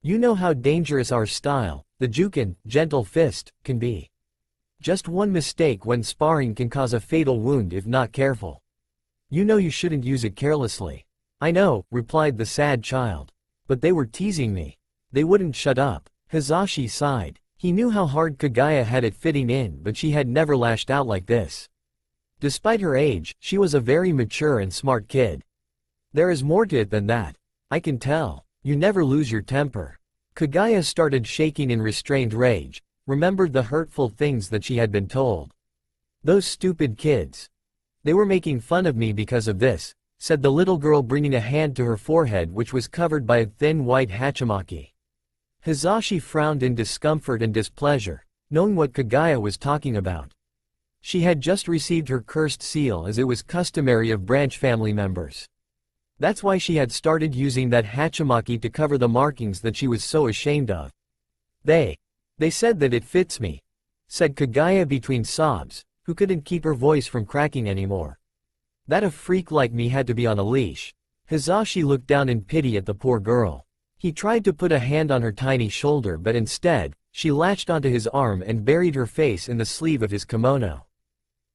You know how dangerous our style, the Juken, gentle fist, can be. Just one mistake when sparring can cause a fatal wound if not careful. You know you shouldn't use it carelessly. I know, replied the sad child. But they were teasing me. They wouldn't shut up. Hizashi sighed. He knew how hard Kaguya had it fitting in, but she had never lashed out like this. Despite her age, she was a very mature and smart kid. There is more to it than that. I can tell. You never lose your temper. Kaguya started shaking in restrained rage, remembered the hurtful things that she had been told. Those stupid kids. They were making fun of me because of this, said the little girl, bringing a hand to her forehead which was covered by a thin white hachimaki. Hizashi frowned in discomfort and displeasure, knowing what Kaguya was talking about. She had just received her cursed seal as it was customary of branch family members. That's why she had started using that hachimaki to cover the markings that she was so ashamed of. They said that it fits me, said Kaguya between sobs, who couldn't keep her voice from cracking anymore. That a freak like me had to be on a leash. Hizashi looked down in pity at the poor girl. He tried to put a hand on her tiny shoulder, but instead, she latched onto his arm and buried her face in the sleeve of his kimono.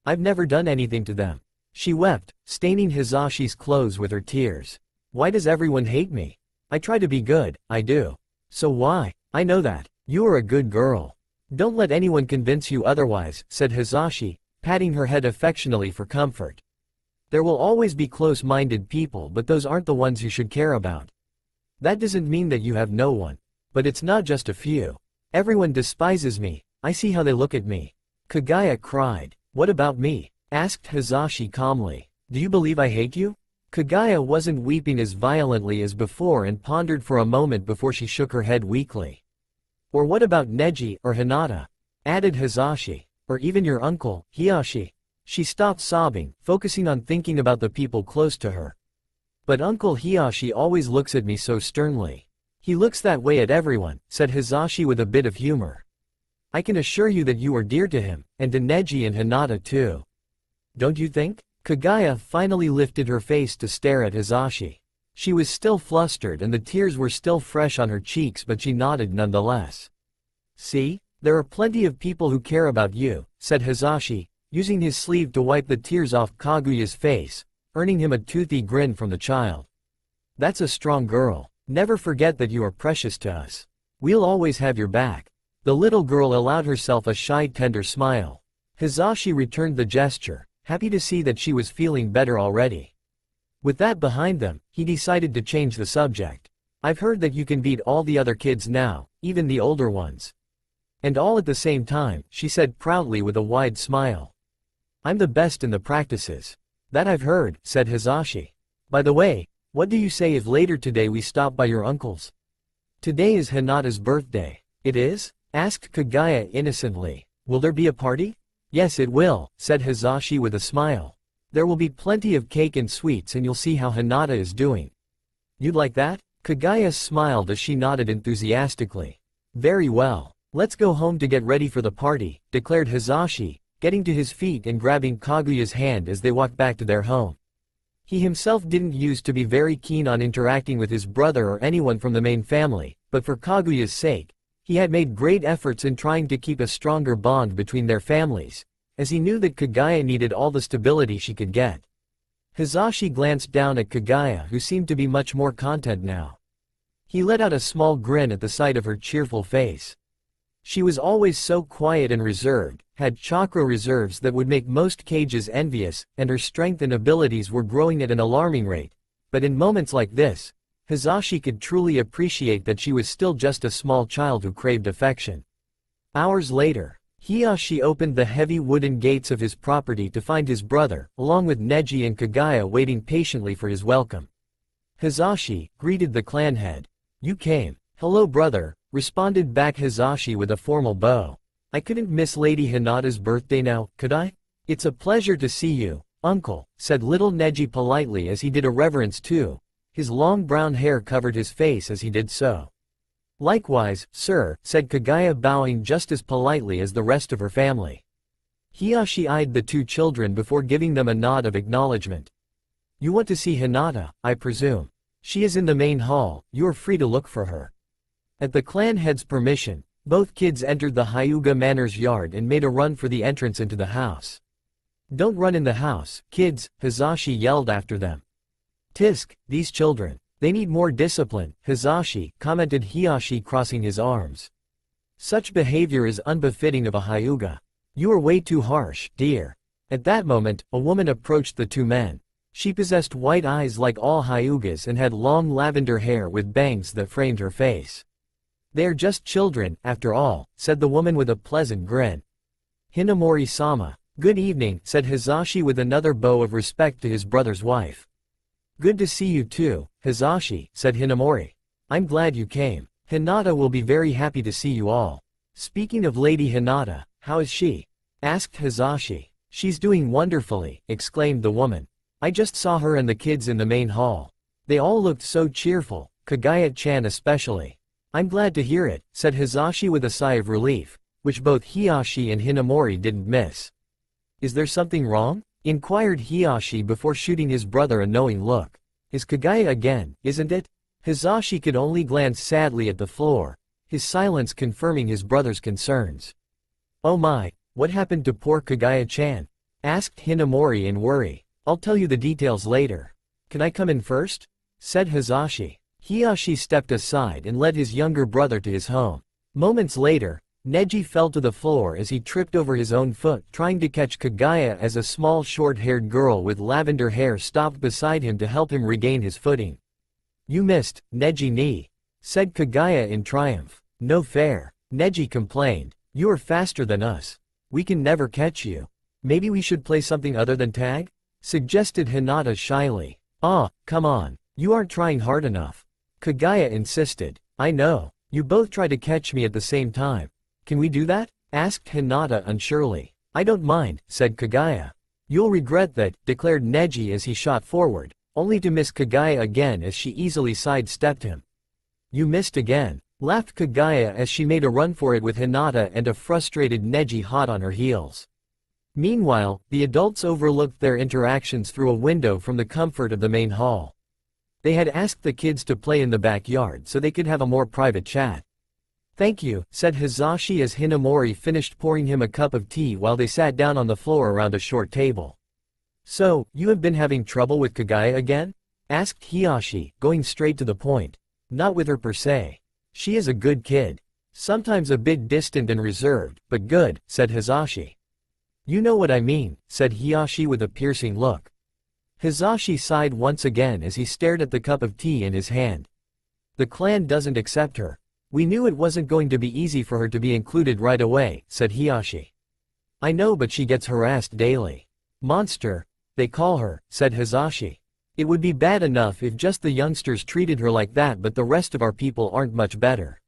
I've never done anything to them. She wept, staining Hizashi's clothes with her tears. Why does everyone hate me? I try to be good, I do. So why? I know that. You are a good girl. Don't let anyone convince you otherwise, said Hizashi, patting her head affectionately for comfort. There will always be close-minded people, but those aren't the ones you should care about. That doesn't mean that you have no one. But it's not just a few. Everyone despises me. I see how they look at me. Kaguya cried. What about me? Asked Hizashi calmly. Do you believe I hate you? Kaguya wasn't weeping as violently as before and pondered for a moment before she shook her head weakly. Or what about Neji or Hinata? Added Hizashi. Or even your uncle, Hiyashi. She stopped sobbing, focusing on thinking about the people close to her. But Uncle Hiyashi always looks at me so sternly. He looks that way at everyone, said Hizashi with a bit of humor. I can assure you that you are dear to him, and to Neji and Hinata too. don't you think? Kaguya finally lifted her face to stare at Hisashi. She was still flustered and the tears were still fresh on her cheeks, but she nodded nonetheless. See? There are plenty of people who care about you, said Hisashi, using his sleeve to wipe the tears off Kaguya's face, earning him a toothy grin from the child. That's a strong girl. Never forget that you are precious to us. We'll always have your back. The little girl allowed herself a shy, tender smile. Hisashi returned the gesture, happy to see that she was feeling better already. With that behind them, he decided to change the subject. I've heard that you can beat all the other kids now, even the older ones. And all at the same time, she said proudly with a wide smile. I'm the best in the practices. That I've heard, said Hisashi. By the way, what do you say if later today we stop by your uncle's? Today is Hinata's birthday. It is? Asked Kaguya innocently. Will there be a party? Yes, it will, said Hisashi with a smile. There will be plenty of cake and sweets and you'll see how Hinata is doing. You'd like that? Kaguya smiled as she nodded enthusiastically. Very well. Let's go home to get ready for the party, declared Hisashi, getting to his feet and grabbing Kaguya's hand as they walked back to their home. He himself didn't used to be very keen on interacting with his brother or anyone from the main family, but for Kaguya's sake, he had made great efforts in trying to keep a stronger bond between their families, as he knew that Kaguya needed all the stability she could get. Hisashi glanced down at Kaguya, who seemed to be much more content now. He let out a small grin at the sight of her cheerful face. She was always so quiet and reserved, had chakra reserves that would make most cages envious, and her strength and abilities were growing at an alarming rate. But in moments like this, Hisashi could truly appreciate that she was still just a small child who craved affection. Hours later, Hisashi opened the heavy wooden gates of his property to find his brother, along with Neji and Kaguya waiting patiently for his welcome. Hisashi greeted the clan head. You came. Hello brother, responded back Hisashi with a formal bow. I couldn't miss Lady Hinata's birthday now, could I? It's a pleasure to see you, uncle, said little Neji politely as he did a reverence too. His long brown hair covered his face as he did so. Likewise, sir, said Kaguya bowing just as politely as the rest of her family. Hisashi eyed the two children before giving them a nod of acknowledgement. You want to see Hinata, I presume. She is in the main hall, you are free to look for her. At the clan head's permission, both kids entered the Hyuga Manor's yard and made a run for the entrance into the house. Don't run in the house, kids, Hisashi yelled after them. Tisk, these children. They need more discipline, Hisashi, commented Hisashi crossing his arms. Such behavior is unbefitting of a Hyuga. You are way too harsh, dear. At that moment, a woman approached the two men. She possessed white eyes like all Hyugas and had long lavender hair with bangs that framed her face. They are just children, after all, said the woman with a pleasant grin. Hinamori-sama. Good evening, said Hisashi with another bow of respect to his brother's wife. Good to see you too, Hisashi, said Hinamori. I'm glad you came. Hinata will be very happy to see you all. Speaking of Lady Hinata, how is she? Asked Hisashi. She's doing wonderfully, exclaimed the woman. I just saw her and the kids in the main hall. They all looked so cheerful, Kaguya-chan especially. I'm glad to hear it, said Hisashi with a sigh of relief, which both Hisashi and Hinamori didn't miss. Is there something wrong? Inquired Hisashi before shooting his brother a knowing look. Is Kaguya again, isn't it? Hisashi could only glance sadly at the floor, his silence confirming his brother's concerns. Oh my, what happened to poor Kaguya-chan? Asked Hinamori in worry. I'll tell you the details later. Can I come in first? Said Hisashi. Hisashi stepped aside and led his younger brother to his home. Moments later, Neji fell to the floor as he tripped over his own foot trying to catch Kaguya as a small short-haired girl with lavender hair stopped beside him to help him regain his footing. You missed, Neji-ni, said Kaguya in triumph. No fair, Neji complained. You are faster than us. We can never catch you. Maybe we should play something other than tag? Suggested Hinata shyly. Ah, come on, you aren't trying hard enough. Kaguya insisted. I know, you both try to catch me at the same time. Can we do that? Asked Hinata unsurely. I don't mind, said Kaguya. You'll regret that, declared Neji as he shot forward, only to miss Kaguya again as she easily sidestepped him. You missed again, laughed Kaguya as she made a run for it with Hinata and a frustrated Neji hot on her heels. Meanwhile, the adults overlooked their interactions through a window from the comfort of the main hall. They had asked the kids to play in the backyard so they could have a more private chat. "Thank you," said Hizashi as Hinamori finished pouring him a cup of tea while they sat down on the floor around a short table. "So, you have been having trouble with Kaguya again?" asked Hiyashi, going straight to the point. "Not with her per se. She is a good kid. Sometimes a bit distant and reserved, but good," said Hizashi. "You know what I mean," said Hiyashi with a piercing look. Hizashi sighed once again as he stared at the cup of tea in his hand. "The clan doesn't accept her. We knew it wasn't going to be easy for her to be included right away," said Hiyashi. "I know, but she gets harassed daily. Monster, they call her," said Hizashi. "It would be bad enough if just the youngsters treated her like that, but the rest of our people aren't much better."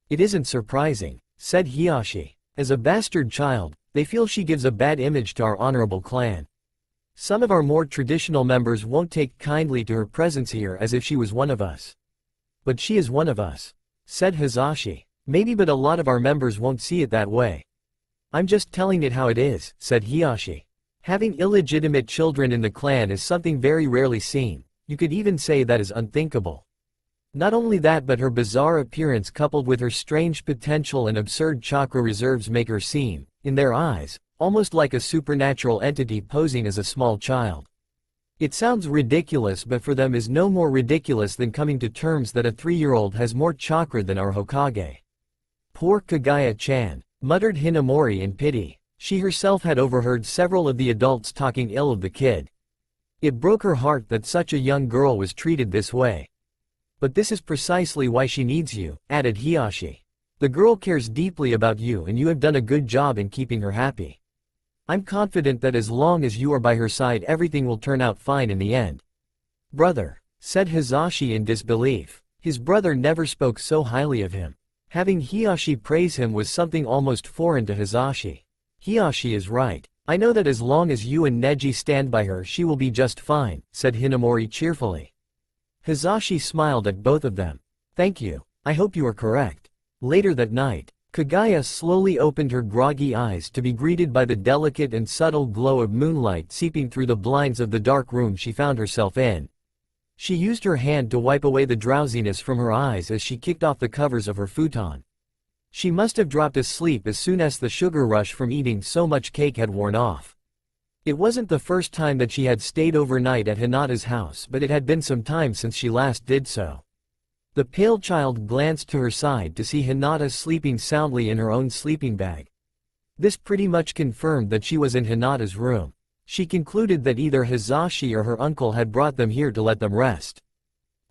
"It isn't surprising," said Hiyashi. "As a bastard child, they feel she gives a bad image to our honorable clan. Some of our more traditional members won't take kindly to her presence here as if she was one of us." "But she is one of us," said Hizashi. "Maybe, but a lot of our members won't see it that way." "I'm just telling it how it is," said Hiyashi. "Having illegitimate children in the clan is something very rarely seen. You could even say that is unthinkable. Not only that, but her bizarre appearance coupled with her strange potential and absurd chakra reserves make her seem, in their eyes, almost like a supernatural entity posing as a small child. It sounds ridiculous, but for them is no more ridiculous than coming to terms that a 3-year-old has more chakra than our Hokage." "Poor Kaguya-chan," muttered Hinamori in pity. She herself had overheard several of the adults talking ill of the kid. It broke her heart that such a young girl was treated this way. "But this is precisely why she needs you," added Hiyashi. "The girl cares deeply about you and you have done a good job in keeping her happy. I'm confident that as long as you are by her side everything will turn out fine in the end." "Brother," said Hizashi in disbelief. His brother never spoke so highly of him. Having Hiyashi praise him was something almost foreign to Hizashi. "Hiyashi is right. I know that as long as you and Neji stand by her she will be just fine," said Hinamori cheerfully. Hizashi smiled at both of them. "Thank you. I hope you are correct." Later that night, Kaguya slowly opened her groggy eyes to be greeted by the delicate and subtle glow of moonlight seeping through the blinds of the dark room she found herself in. She used her hand to wipe away the drowsiness from her eyes as she kicked off the covers of her futon. She must have dropped asleep as soon as the sugar rush from eating so much cake had worn off. It wasn't the first time that she had stayed overnight at Hinata's house, but it had been some time since she last did so. The pale child glanced to her side to see Hinata sleeping soundly in her own sleeping bag. This pretty much confirmed that she was in Hinata's room. She concluded that either Hizashi or her uncle had brought them here to let them rest.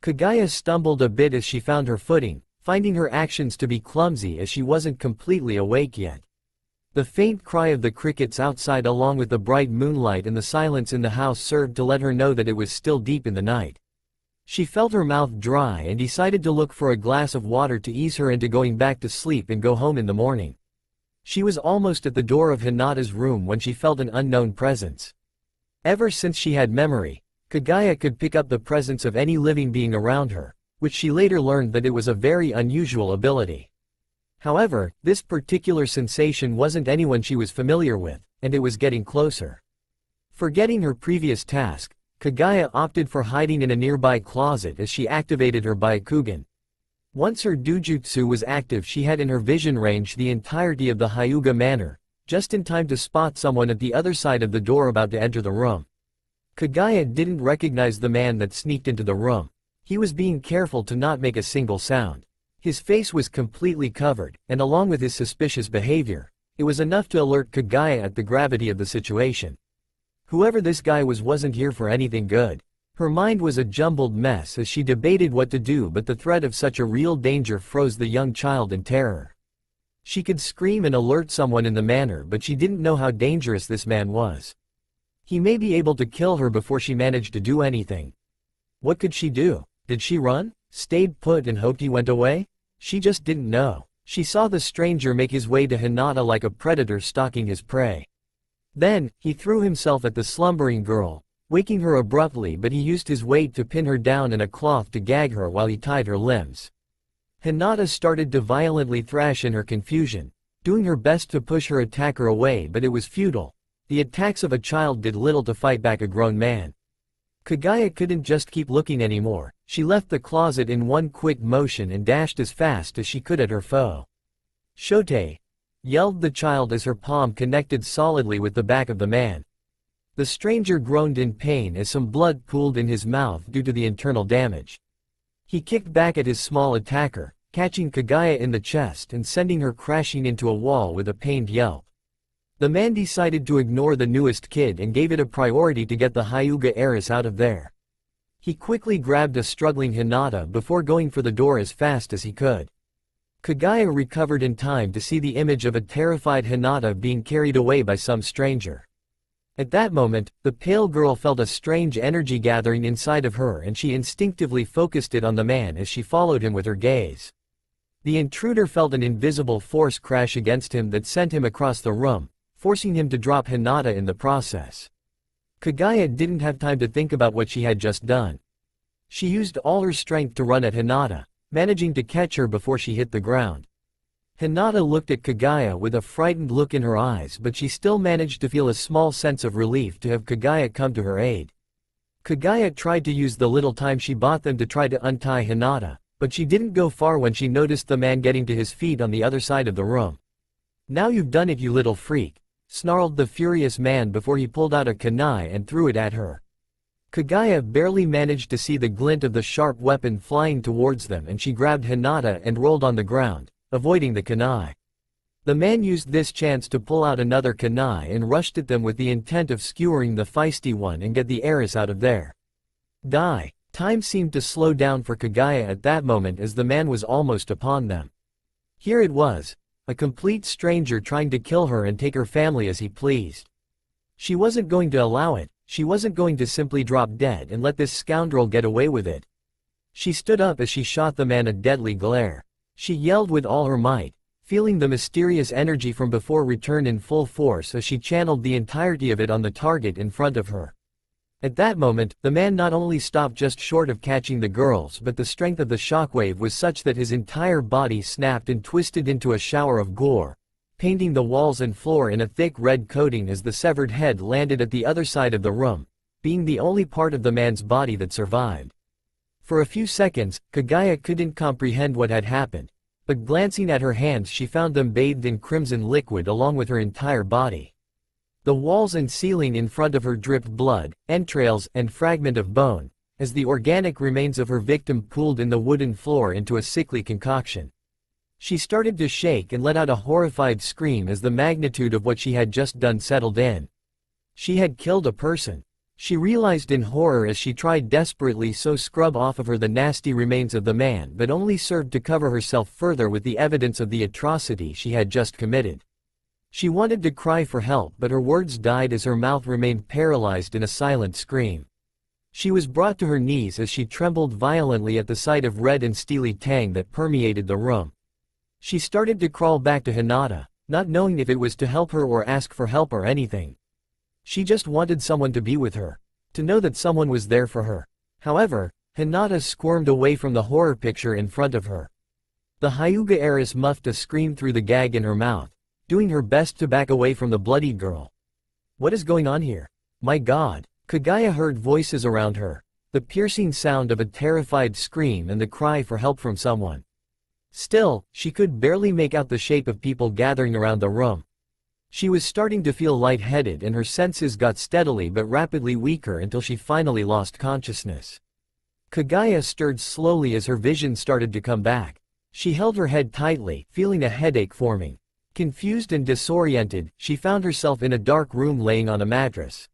Kaguya stumbled a bit as she found her footing, finding her actions to be clumsy as she wasn't completely awake yet. The faint cry of the crickets outside along with the bright moonlight and the silence in the house served to let her know that it was still deep in the night. She felt her mouth dry and decided to look for a glass of water to ease her into going back to sleep and go home in the morning. She was almost at the door of Hinata's room when she felt an unknown presence. Ever since she had memory, Kaguya could pick up the presence of any living being around her, which she later learned that it was a very unusual ability. However, this particular sensation wasn't anyone she was familiar with, and it was getting closer. Forgetting her previous task, Kaguya opted for hiding in a nearby closet as she activated her Byakugan. Once her Dujutsu was active, she had in her vision range the entirety of the Hyuga Manor, just in time to spot someone at the other side of the door about to enter the room. Kaguya didn't recognize the man that sneaked into the room. He was being careful to not make a single sound. His face was completely covered, and along with his suspicious behavior, it was enough to alert Kaguya at the gravity of the situation. Whoever this guy was wasn't here for anything good. Her mind was a jumbled mess as she debated what to do, but the threat of such a real danger froze the young child in terror. She could scream and alert someone in the manor, but she didn't know how dangerous this man was. He may be able to kill her before she managed to do anything. What could she do? Did she run, stayed put and hoped he went away? She just didn't know. She saw the stranger make his way to Hinata like a predator stalking his prey. Then, he threw himself at the slumbering girl, waking her abruptly, but he used his weight to pin her down in a cloth to gag her while he tied her limbs. Hinata started to violently thrash in her confusion, doing her best to push her attacker away, but it was futile. the attacks of a child did little to fight back a grown man. Kaguya couldn't just keep looking anymore. She left the closet in one quick motion and dashed as fast as she could at her foe. "Shote!" yelled the child as her palm connected solidly with the back of the man. The stranger groaned in pain as some blood pooled in his mouth due to the internal damage. He kicked back at his small attacker, catching Kaguya in the chest and sending her crashing into a wall with a pained yelp. The man decided to ignore the newest kid and gave it a priority to get the Hyuga heiress out of there. He quickly grabbed a struggling Hinata before going for the door as fast as he could. Kaguya recovered in time to see the image of a terrified Hinata being carried away by some stranger. At that moment, the pale girl felt a strange energy gathering inside of her and she instinctively focused it on the man as she followed him with her gaze. The intruder felt an invisible force crash against him that sent him across the room, forcing him to drop Hinata in the process. Kaguya didn't have time to think about what she had just done. She used all her strength to run at Hinata, managing to catch her before she hit the ground. Hinata looked at Kaguya with a frightened look in her eyes, but she still managed to feel a small sense of relief to have Kaguya come to her aid. Kaguya tried to use the little time she bought them to try to untie Hinata, but she didn't go far when she noticed the man getting to his feet on the other side of the room. "Now you've done it, you little freak," snarled the furious man before he pulled out a kunai and threw it at her. Kaguya barely managed to see the glint of the sharp weapon flying towards them and she grabbed Hinata and rolled on the ground, avoiding the kunai. The man used this chance to pull out another kunai and rushed at them with the intent of skewering the feisty one and get the heiress out of there. Die. Time seemed to slow down for Kaguya at that moment as the man was almost upon them. Here it was, a complete stranger trying to kill her and take her family as he pleased. She wasn't going to allow it. She wasn't going to simply drop dead and let this scoundrel get away with it. She stood up as she shot the man a deadly glare. She yelled with all her might, feeling the mysterious energy from before return in full force as she channeled the entirety of it on the target in front of her. At that moment, the man not only stopped just short of catching the girls, but the strength of the shockwave was such that his entire body snapped and twisted into a shower of gore, painting the walls and floor in a thick red coating as the severed head landed at the other side of the room, being the only part of the man's body that survived. For a few seconds, Kaguya couldn't comprehend what had happened, but glancing at her hands she found them bathed in crimson liquid along with her entire body. The walls and ceiling in front of her dripped blood, entrails, and fragment of bone, as the organic remains of her victim pooled in the wooden floor into a sickly concoction. She started to shake and let out a horrified scream as the magnitude of what she had just done settled in. She had killed a person. She realized in horror as she tried desperately to scrub off of her the nasty remains of the man, but only served to cover herself further with the evidence of the atrocity she had just committed. She wanted to cry for help, but her words died as her mouth remained paralyzed in a silent scream. She was brought to her knees as she trembled violently at the sight of red and steely tang that permeated the room. She started to crawl back to Hinata, not knowing if it was to help her or ask for help or anything. She just wanted someone to be with her, to know that someone was there for her. However, Hinata squirmed away from the horror picture in front of her. The Hyuga heiress muffed a scream through the gag in her mouth, doing her best to back away from the bloodied girl. What is going on here? My God! Kaguya heard voices around her, the piercing sound of a terrified scream and the cry for help from someone. Still, she could barely make out the shape of people gathering around the room. She was starting to feel lightheaded and her senses got steadily but rapidly weaker until she finally lost consciousness. Kaguya stirred slowly as her vision started to come back. She held her head tightly, feeling a headache forming. Confused and disoriented, she found herself in a dark room laying on a mattress.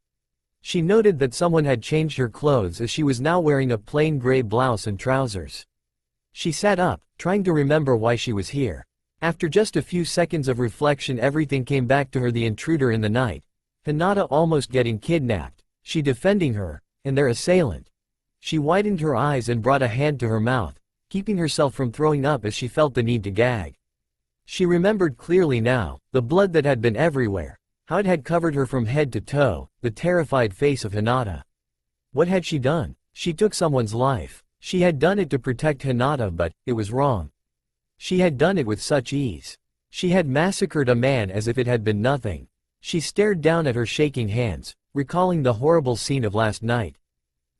She noted that someone had changed her clothes as she was now wearing a plain gray blouse and trousers. She sat up, trying to remember why she was here. After just a few seconds of reflection, everything came back to her: the intruder in the night, Hinata almost getting kidnapped, she defending her, and their assailant. She widened her eyes and brought a hand to her mouth, keeping herself from throwing up as she felt the need to gag. She remembered clearly now, the blood that had been everywhere, how it had covered her from head to toe, the terrified face of Hinata. What had she done? She took someone's life. She had done it to protect Hinata, but it was wrong. She had done it with such ease. She had massacred a man as if it had been nothing. She stared down at her shaking hands, recalling the horrible scene of last night.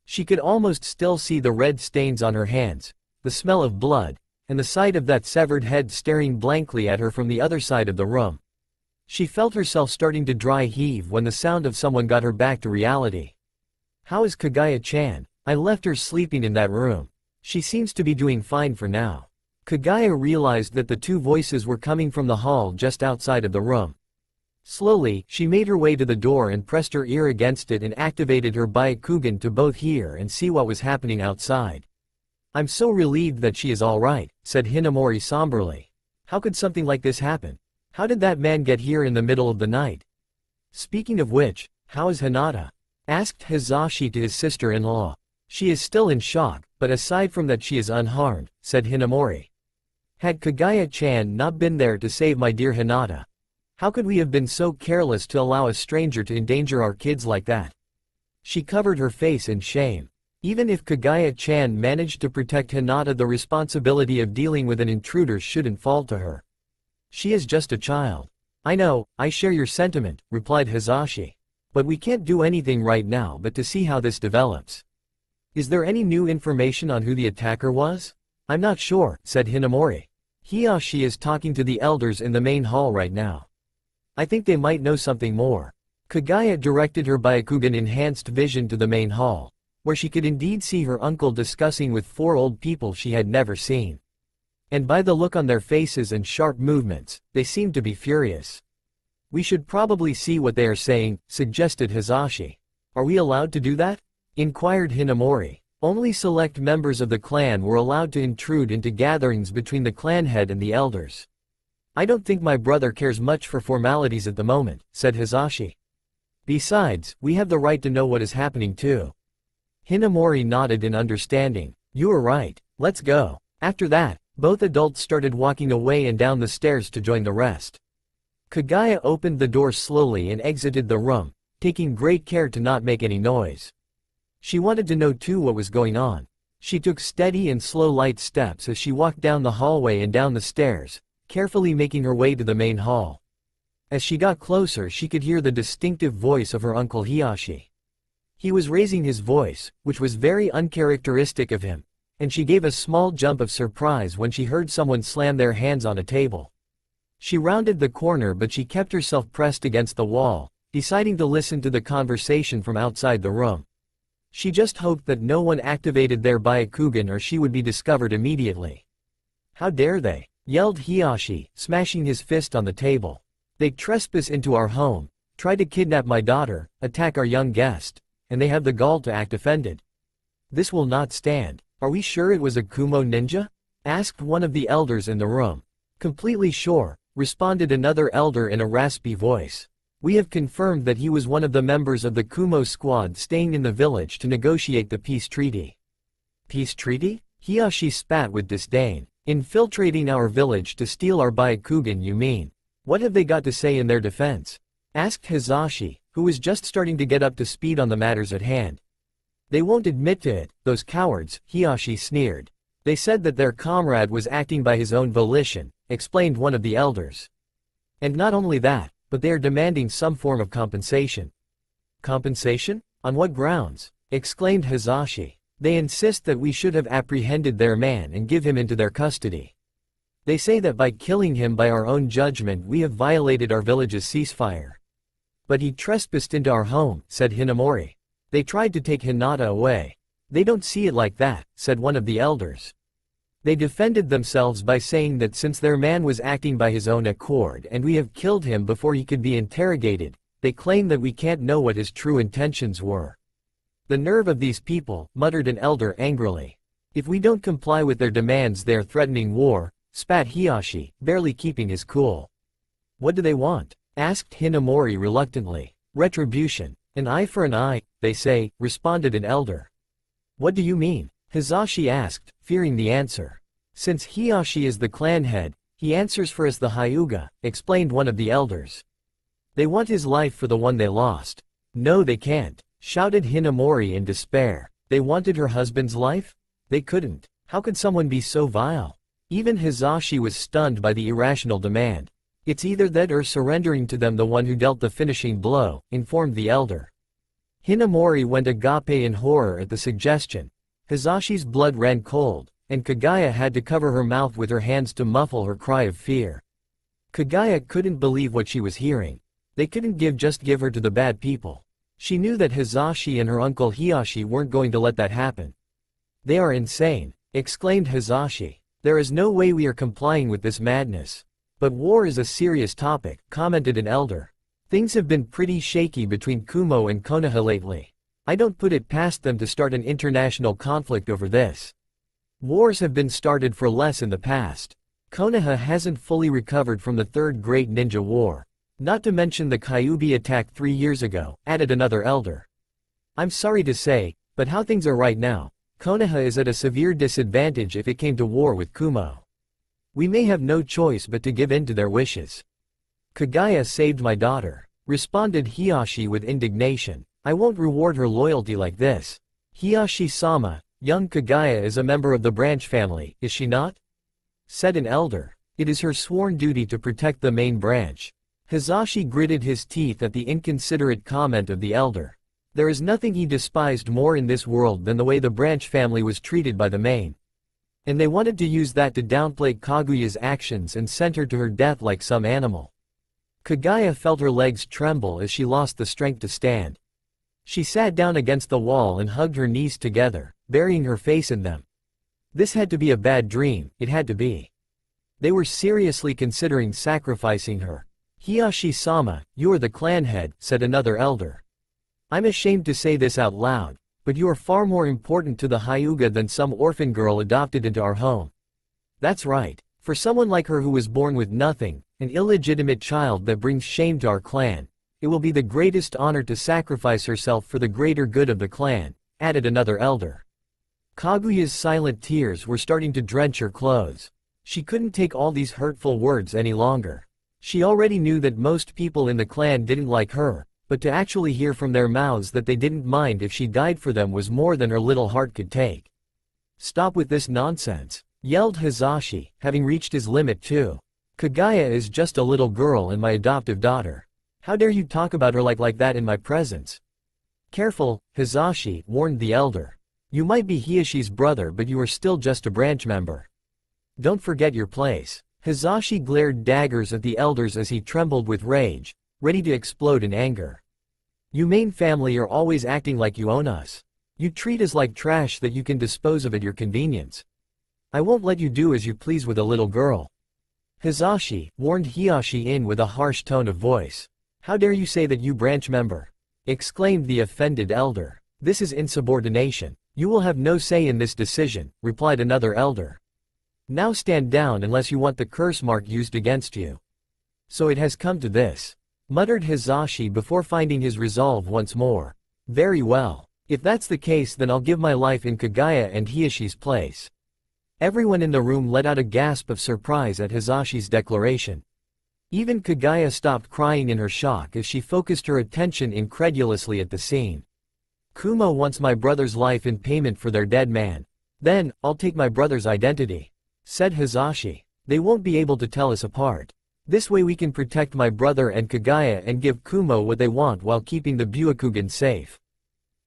She could almost still see the red stains on her hands, the smell of blood, and the sight of that severed head staring blankly at her from the other side of the room. She felt herself starting to dry heave when the sound of someone got her back to reality. "How is Kaguya-chan? I left her sleeping in that room. She seems to be doing fine for now." Kaguya realized that the two voices were coming from the hall just outside of the room. Slowly, she made her way to the door and pressed her ear against it and activated her Byakugan to both hear and see what was happening outside. "I'm so relieved that she is alright," said Hinamori somberly. "How could something like this happen? How did that man get here in the middle of the night? Speaking of which, how is Hinata?" asked Hizashi to his sister-in-law. "She is still in shock, but aside from that she is unharmed," said Hinamori. "Had Kaguya-chan not been there to save my dear Hinata, how could we have been so careless to allow a stranger to endanger our kids like that?" She covered her face in shame. Even if Kaguya-chan managed to protect Hinata, the responsibility of dealing with an intruder shouldn't fall to her. She is just a child. "I know, I share your sentiment," replied Hizashi. "But we can't do anything right now but to see how this develops." "Is there any new information on who the attacker was?" "I'm not sure," said Hinamori. "Hiyashi is talking to the elders in the main hall right now. I think they might know something more." Kaguya directed her Byakugan enhanced vision to the main hall, where she could indeed see her uncle discussing with four old people she had never seen. And by the look on their faces and sharp movements, they seemed to be furious. "We should probably see what they are saying," suggested Hizashi. "Are we allowed to do that?" inquired Hinamori. Only select members of the clan were allowed to intrude into gatherings between the clan head and the elders. "I don't think my brother cares much for formalities at the moment," said Hizashi. "Besides, we have the right to know what is happening too." Hinamori nodded in understanding. "You are right, let's go." After that, both adults started walking away and down the stairs to join the rest. Kaguya opened the door slowly and exited the room, taking great care to not make any noise. She wanted to know too what was going on. She took steady and slow light steps as she walked down the hallway and down the stairs, carefully making her way to the main hall. As she got closer, she could hear the distinctive voice of her uncle Hiyashi. He was raising his voice, which was very uncharacteristic of him, and she gave a small jump of surprise when she heard someone slam their hands on a table. She rounded the corner, but she kept herself pressed against the wall, deciding to listen to the conversation from outside the room. She just hoped that no one activated their Byakugan or she would be discovered immediately. "How dare they!" yelled Hiyashi, smashing his fist on the table. "They trespass into our home, try to kidnap my daughter, attack our young guest, and they have the gall to act offended. This will not stand." "Are we sure it was a Kumo ninja?" asked one of the elders in the room. "Completely sure," responded another elder in a raspy voice. "We have confirmed that he was one of the members of the Kumo squad staying in the village to negotiate the peace treaty." "Peace treaty?" Hiyashi spat with disdain. "Infiltrating our village to steal our Byakugan, you mean? What have they got to say in their defense?" asked Hizashi, who was just starting to get up to speed on the matters at hand. "They won't admit to it, those cowards," Hiyashi sneered. "They said that their comrade was acting by his own volition," explained one of the elders. "And not only that, but they are demanding some form of compensation." "Compensation? On what grounds?" exclaimed Hizashi. "They insist that we should have apprehended their man and give him into their custody. They say that by killing him by our own judgment we have violated our village's ceasefire." "But he trespassed into our home," said Hinamori. "They tried to take Hinata away." "They don't see it like that," said one of the elders. "They defended themselves by saying that since their man was acting by his own accord and we have killed him before he could be interrogated, they claim that we can't know what his true intentions were." "The nerve of these people," muttered an elder angrily. "If we don't comply with their demands they are threatening war," spat Hiyashi, barely keeping his cool. "What do they want?" asked Hinamori reluctantly. "Retribution. An eye for an eye, they say," responded an elder. "What do you mean?" Hizashi asked, fearing the answer. "Since Hiyashi is the clan head, he answers for us the Hyuga," explained one of the elders. "They want his life for the one they lost." "No they can't," shouted Hinamori in despair. "They wanted her husband's life? They couldn't. How could someone be so vile?" Even Hizashi was stunned by the irrational demand. It's either that or surrendering to them, the one who dealt the finishing blow, informed the elder. Hinamori went agape in horror at the suggestion. Hisashi's blood ran cold, and Kaguya had to cover her mouth with her hands to muffle her cry of fear. Kaguya couldn't believe what she was hearing. They couldn't just give her to the bad people. She knew that Hisashi and her uncle Hiyashi weren't going to let that happen. "They are insane," exclaimed Hisashi. "There is no way we are complying with this madness." "But war is a serious topic," commented an elder. "Things have been pretty shaky between Kumo and Konoha lately. I don't put it past them to start an international conflict over this. Wars have been started for less in the past. Konoha hasn't fully recovered from the Third Great Ninja War. Not to mention the Kyuubi attack 3 years ago," added another elder. "I'm sorry to say, but how things are right now, Konoha is at a severe disadvantage if it came to war with Kumo. We may have no choice but to give in to their wishes." "Kaguya saved my daughter," responded Hiyashi with indignation. "I won't reward her loyalty like this." "Hiyashi-sama, young Kaguya is a member of the branch family, is she not?" said an elder. "It is her sworn duty to protect the main branch." Hisashi gritted his teeth at the inconsiderate comment of the elder. There is nothing he despised more in this world than the way the branch family was treated by the main. And they wanted to use that to downplay Kaguya's actions and send her to her death like some animal. Kaguya felt her legs tremble as she lost the strength to stand. She sat down against the wall and hugged her knees together, burying her face in them. This had to be a bad dream, it had to be. They were seriously considering sacrificing her. "Hiyashi-sama, you are the clan head," said another elder. "I'm ashamed to say this out loud, but you are far more important to the Hyuga than some orphan girl adopted into our home." "That's right. For someone like her who was born with nothing, an illegitimate child that brings shame to our clan, it will be the greatest honor to sacrifice herself for the greater good of the clan," added another elder. Kaguya's silent tears were starting to drench her clothes. She couldn't take all these hurtful words any longer. She already knew that most people in the clan didn't like her, but to actually hear from their mouths that they didn't mind if she died for them was more than her little heart could take. "Stop with this nonsense," yelled Hisashi, having reached his limit too. "Kaguya is just a little girl and my adoptive daughter. How dare you talk about her like that in my presence?" "Careful, Hisashi," warned the elder. "You might be Hiyashi's brother, but you are still just a branch member. Don't forget your place." Hisashi glared daggers at the elders as he trembled with rage, ready to explode in anger. "You main family are always acting like you own us. You treat us like trash that you can dispose of at your convenience. I won't let you do as you please with a little girl." Hisashi warned Hiyashi in with a harsh tone of voice. "How dare you say that, you branch member?" exclaimed the offended elder. "This is insubordination. You will have no say in this decision," replied another elder. "Now stand down unless you want the curse mark used against you." "So it has come to this," muttered Hisashi before finding his resolve once more. "Very well. If that's the case, then I'll give my life in Kaguya and Hiyashi's place." Everyone in the room let out a gasp of surprise at Hisashi's declaration. Even Kaguya stopped crying in her shock as she focused her attention incredulously at the scene. "Kumo wants my brother's life in payment for their dead man. Then, I'll take my brother's identity," said Hisashi. "They won't be able to tell us apart. This way we can protect my brother and Kaguya and give Kumo what they want while keeping the Byakugan safe."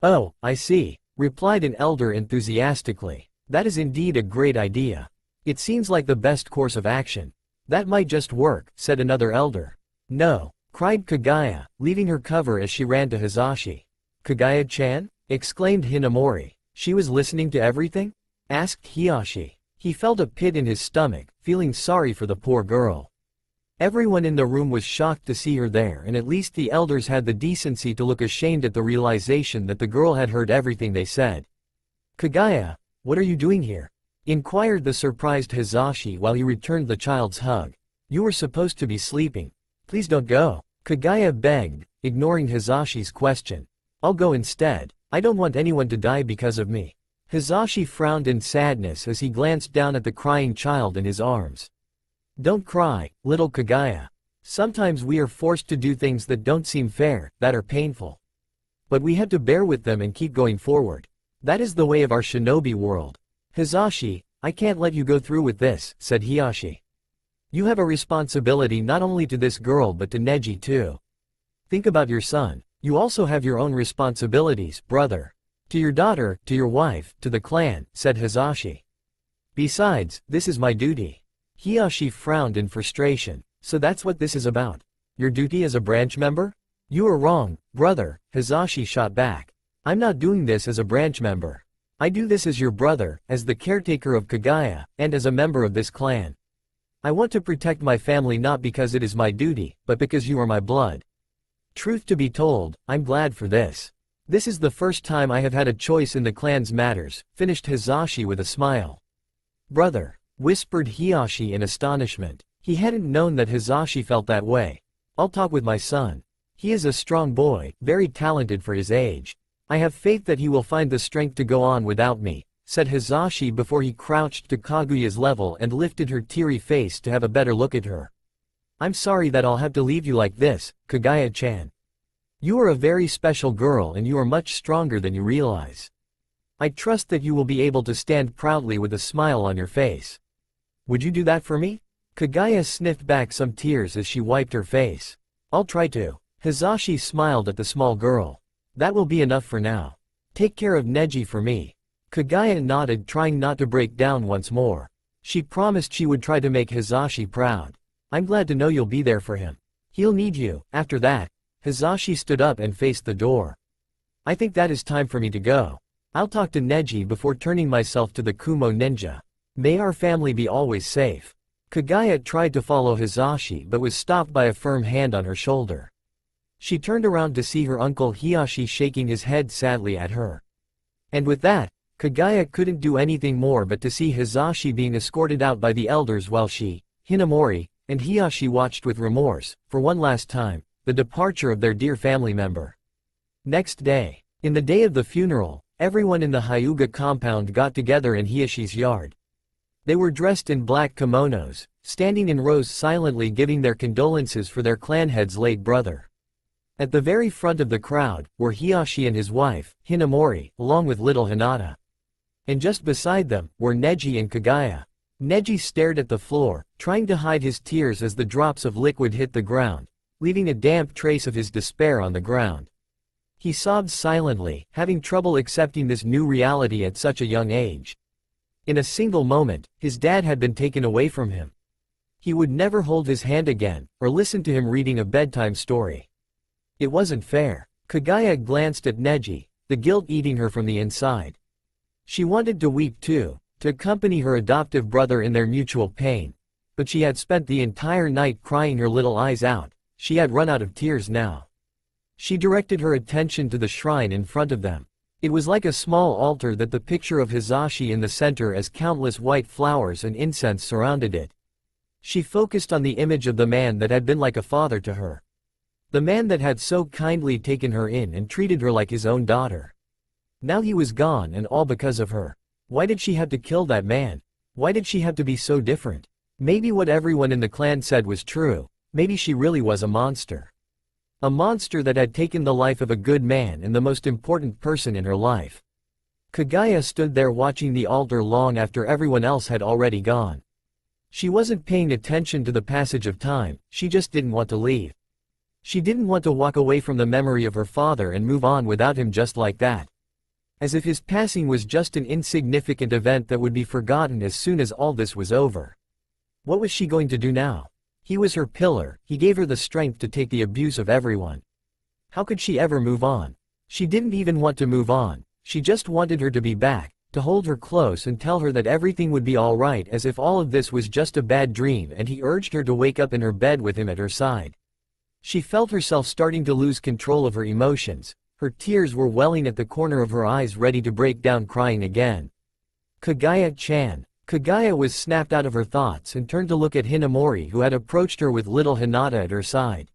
"Oh, I see," replied an elder enthusiastically. "That is indeed a great idea. It seems like the best course of action." "That might just work," said another elder. "No," cried Kaguya, leaving her cover as she ran to Hisashi. "Kaguya-chan?" exclaimed Hinamori. "She was listening to everything?" asked Hiyashi. He felt a pit in his stomach, feeling sorry for the poor girl. Everyone in the room was shocked to see her there, and at least the elders had the decency to look ashamed at the realization that the girl had heard everything they said. "Kaguya, what are you doing here?" inquired the surprised Hisashi while he returned the child's hug. "You were supposed to be sleeping. Please don't go," Kaguya begged, ignoring Hisashi's question. "I'll go instead. I don't want anyone to die because of me." Hisashi frowned in sadness as he glanced down at the crying child in his arms. "Don't cry, little Kaguya. Sometimes we are forced to do things that don't seem fair, that are painful. But we have to bear with them and keep going forward. That is the way of our shinobi world." "Hisashi, I can't let you go through with this," said Hiyashi. You have a responsibility not only to this girl but to Neji too. Think about your son. You also have your own responsibilities, brother. To your daughter, to your wife, to the clan, said Hizashi. Besides, this is my duty. Hiyashi frowned in frustration. So that's what this is about. Your duty as a branch member? You are wrong, brother, Hizashi shot back. I'm not doing this as a branch member. I do this as your brother, as the caretaker of Kaguya, and as a member of this clan. I want to protect my family not because it is my duty, but because you are my blood. Truth to be told, I'm glad for this. This is the first time I have had a choice in the clan's matters, finished Hizashi with a smile. Brother, whispered Hiyashi in astonishment. He hadn't known that Hizashi felt that way. I'll talk with my son. He is a strong boy, very talented for his age. I have faith that he will find the strength to go on without me, said Hizashi before he crouched to Kaguya's level and lifted her teary face to have a better look at her. I'm sorry that I'll have to leave you like this, Kaguya-chan. You are a very special girl and you are much stronger than you realize. I trust that you will be able to stand proudly with a smile on your face. Would you do that for me? Kaguya sniffed back some tears as she wiped her face. I'll try to. Hizashi smiled at the small girl. That will be enough for now. Take care of Neji for me. Kaguya nodded, trying not to break down once more. She promised she would try to make Hizashi proud. I'm glad to know you'll be there for him. He'll need you. After that, Hizashi stood up and faced the door. I think that is time for me to go. I'll talk to Neji before turning myself to the Kumo ninja. May our family be always safe. Kaguya tried to follow Hizashi but was stopped by a firm hand on her shoulder. She turned around to see her uncle Hiyashi shaking his head sadly at her. And with that, Kaguya couldn't do anything more but to see Hizashi being escorted out by the elders while she, Hinamori, and Hiyashi watched with remorse, for one last time, the departure of their dear family member. Next day. In the day of the funeral, everyone in the Hyuga compound got together in Hiyashi's yard. They were dressed in black kimonos, standing in rows silently giving their condolences for their clan head's late brother. At the very front of the crowd, were Hiyashi and his wife, Hinamori, along with little Hinata. And just beside them, were Neji and Kaguya. Neji stared at the floor, trying to hide his tears as the drops of liquid hit the ground, leaving a damp trace of his despair on the ground. He sobbed silently, having trouble accepting this new reality at such a young age. In a single moment, his dad had been taken away from him. He would never hold his hand again, or listen to him reading a bedtime story. It wasn't fair. Kaguya glanced at Neji, the guilt eating her from the inside. She wanted to weep too, to accompany her adoptive brother in their mutual pain. But she had spent the entire night crying her little eyes out. She had run out of tears now. She directed her attention to the shrine in front of them. It was like a small altar that the picture of Hizashi in the center as countless white flowers and incense surrounded it. She focused on the image of the man that had been like a father to her. The man that had so kindly taken her in and treated her like his own daughter. Now he was gone, and all because of her. Why did she have to kill that man? Why did she have to be so different? Maybe what everyone in the clan said was true. Maybe she really was a monster. A monster that had taken the life of a good man and the most important person in her life. Kaguya stood there watching the altar long after everyone else had already gone. She wasn't paying attention to the passage of time, she just didn't want to leave. She didn't want to walk away from the memory of her father and move on without him just like that. As if his passing was just an insignificant event that would be forgotten as soon as all this was over. What was she going to do now? He was her pillar, he gave her the strength to take the abuse of everyone. How could she ever move on? She didn't even want to move on, she just wanted her to be back, to hold her close and tell her that everything would be alright, as if all of this was just a bad dream, and he urged her to wake up in her bed with him at her side. She felt herself starting to lose control of her emotions. Her tears were welling at the corner of her eyes, ready to break down crying again. Kaguya-chan. Kaguya was snapped out of her thoughts and turned to look at Hinamori, who had approached her with little Hinata at her side.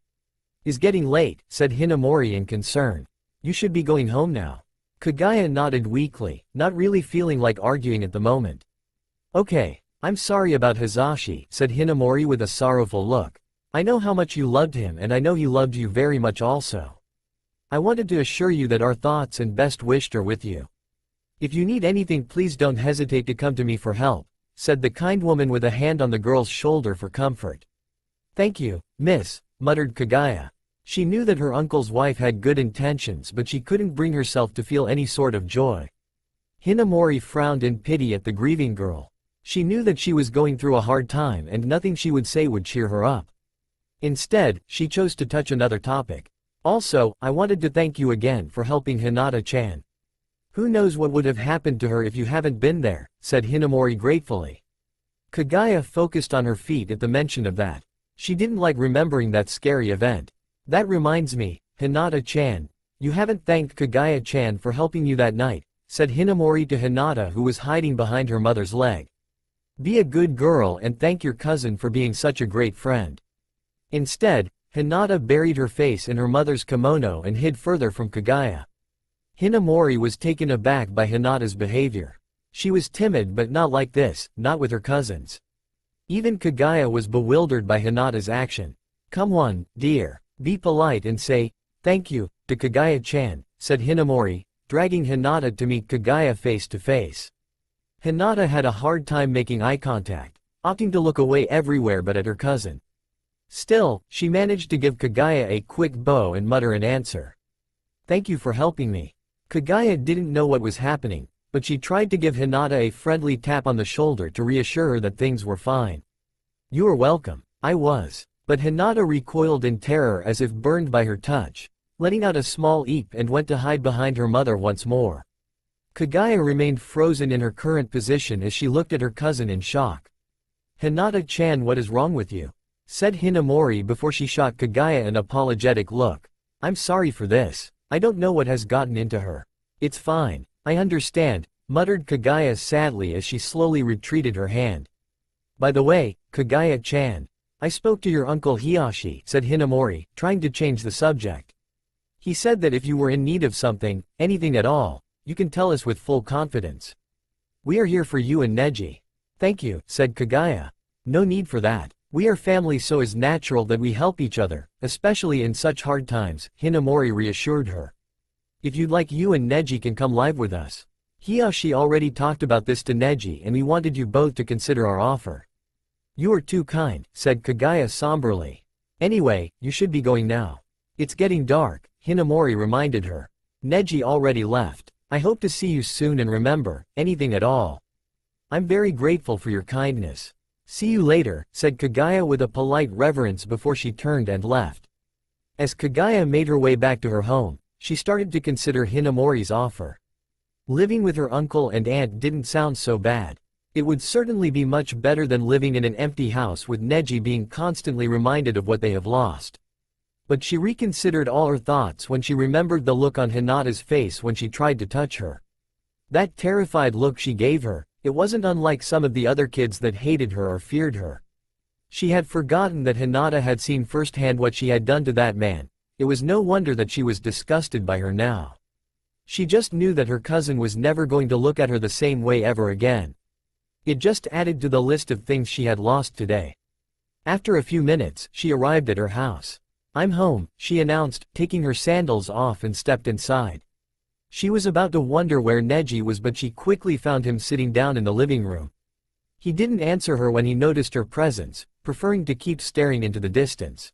"It's getting late," said Hinamori in concern. "You should be going home now." Kaguya nodded weakly, not really feeling like arguing at the moment. "Okay, I'm sorry about Hizashi," said Hinamori with a sorrowful look. "I know how much you loved him, and I know he loved you very much also. I wanted to assure you that our thoughts and best wishes are with you. If you need anything, please don't hesitate to come to me for help," said the kind woman with a hand on the girl's shoulder for comfort. "Thank you, miss," muttered Kaguya. She knew that her uncle's wife had good intentions, but she couldn't bring herself to feel any sort of joy. Hinamori frowned in pity at the grieving girl. She knew that she was going through a hard time and nothing she would say would cheer her up. Instead, she chose to touch another topic. "Also, I wanted to thank you again for helping Hinata-chan. Who knows what would have happened to her if you haven't been there," said Hinamori gratefully. Kaguya focused on her feet at the mention of that. She didn't like remembering that scary event. "That reminds me, Hinata-chan, you haven't thanked Kaguya-chan for helping you that night," said Hinamori to Hinata, who was hiding behind her mother's leg. "Be a good girl and thank your cousin for being such a great friend." Instead, Hinata buried her face in her mother's kimono and hid further from Kaguya. Hinamori was taken aback by Hinata's behavior. She was timid but not like this, not with her cousins. Even Kaguya was bewildered by Hinata's action. "Come on, dear, be polite and say, thank you, to Kaguya-chan," said Hinamori, dragging Hinata to meet Kaguya face to face. Hinata had a hard time making eye contact, opting to look away everywhere but at her cousin. Still, she managed to give Kaguya a quick bow and mutter an answer. "Thank you for helping me." Kaguya didn't know what was happening, but she tried to give Hinata a friendly tap on the shoulder to reassure her that things were fine. "You are welcome. I was." But Hinata recoiled in terror as if burned by her touch, letting out a small eep and went to hide behind her mother once more. Kaguya remained frozen in her current position as she looked at her cousin in shock. "Hinata-chan, what is wrong with you?" said Hinamori before she shot Kaguya an apologetic look. "I'm sorry for this. I don't know what has gotten into her." "It's fine. I understand," muttered Kaguya sadly as she slowly retreated her hand. "By the way, Kaguya-chan, I spoke to your uncle Hiyashi," said Hinamori, trying to change the subject. "He said that if you were in need of something, anything at all, you can tell us with full confidence. We are here for you and Neji." "Thank you," said Kaguya. "No need for that. We are family, so it's natural that we help each other, especially in such hard times," Hinamori reassured her. "If you'd like, you and Neji can come live with us. Hiyashi already talked about this to Neji and we wanted you both to consider our offer." "You are too kind," said Kaguya somberly. "Anyway, you should be going now. It's getting dark," Hinamori reminded her. "Neji already left. I hope to see you soon and remember, anything at all. I'm very grateful for your kindness. See you later," said Kaguya with a polite reverence before she turned and left. As Kaguya made her way back to her home, she started to consider Hinamori's offer. Living with her uncle and aunt didn't sound so bad. It would certainly be much better than living in an empty house with Neji being constantly reminded of what they have lost. But she reconsidered all her thoughts when she remembered the look on Hinata's face when she tried to touch her. That terrified look she gave her, it wasn't unlike some of the other kids that hated her or feared her. She had forgotten that Hinata had seen firsthand what she had done to that man. It was no wonder that she was disgusted by her now. She just knew that her cousin was never going to look at her the same way ever again. It just added to the list of things she had lost today. After a few minutes, she arrived at her house. "I'm home," she announced, taking her sandals off and stepped inside. She was about to wonder where Neji was, but she quickly found him sitting down in the living room. He didn't answer her when he noticed her presence, preferring to keep staring into the distance.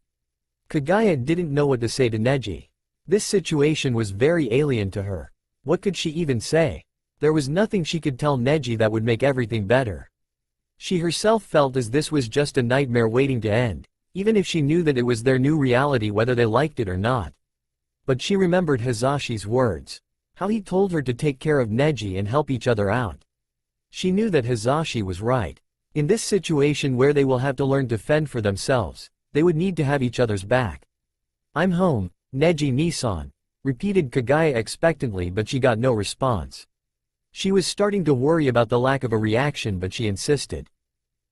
Kaguya didn't know what to say to Neji. This situation was very alien to her. What could she even say? There was nothing she could tell Neji that would make everything better. She herself felt as this was just a nightmare waiting to end, even if she knew that it was their new reality whether they liked it or not. But she remembered Hisashi's words. How he told her to take care of Neji and help each other out. She knew that Hisashi was right. In this situation where they will have to learn to fend for themselves, they would need to have each other's back. "I'm home, Neji-Nissan," repeated Kaguya expectantly, but she got no response. She was starting to worry about the lack of a reaction, but she insisted.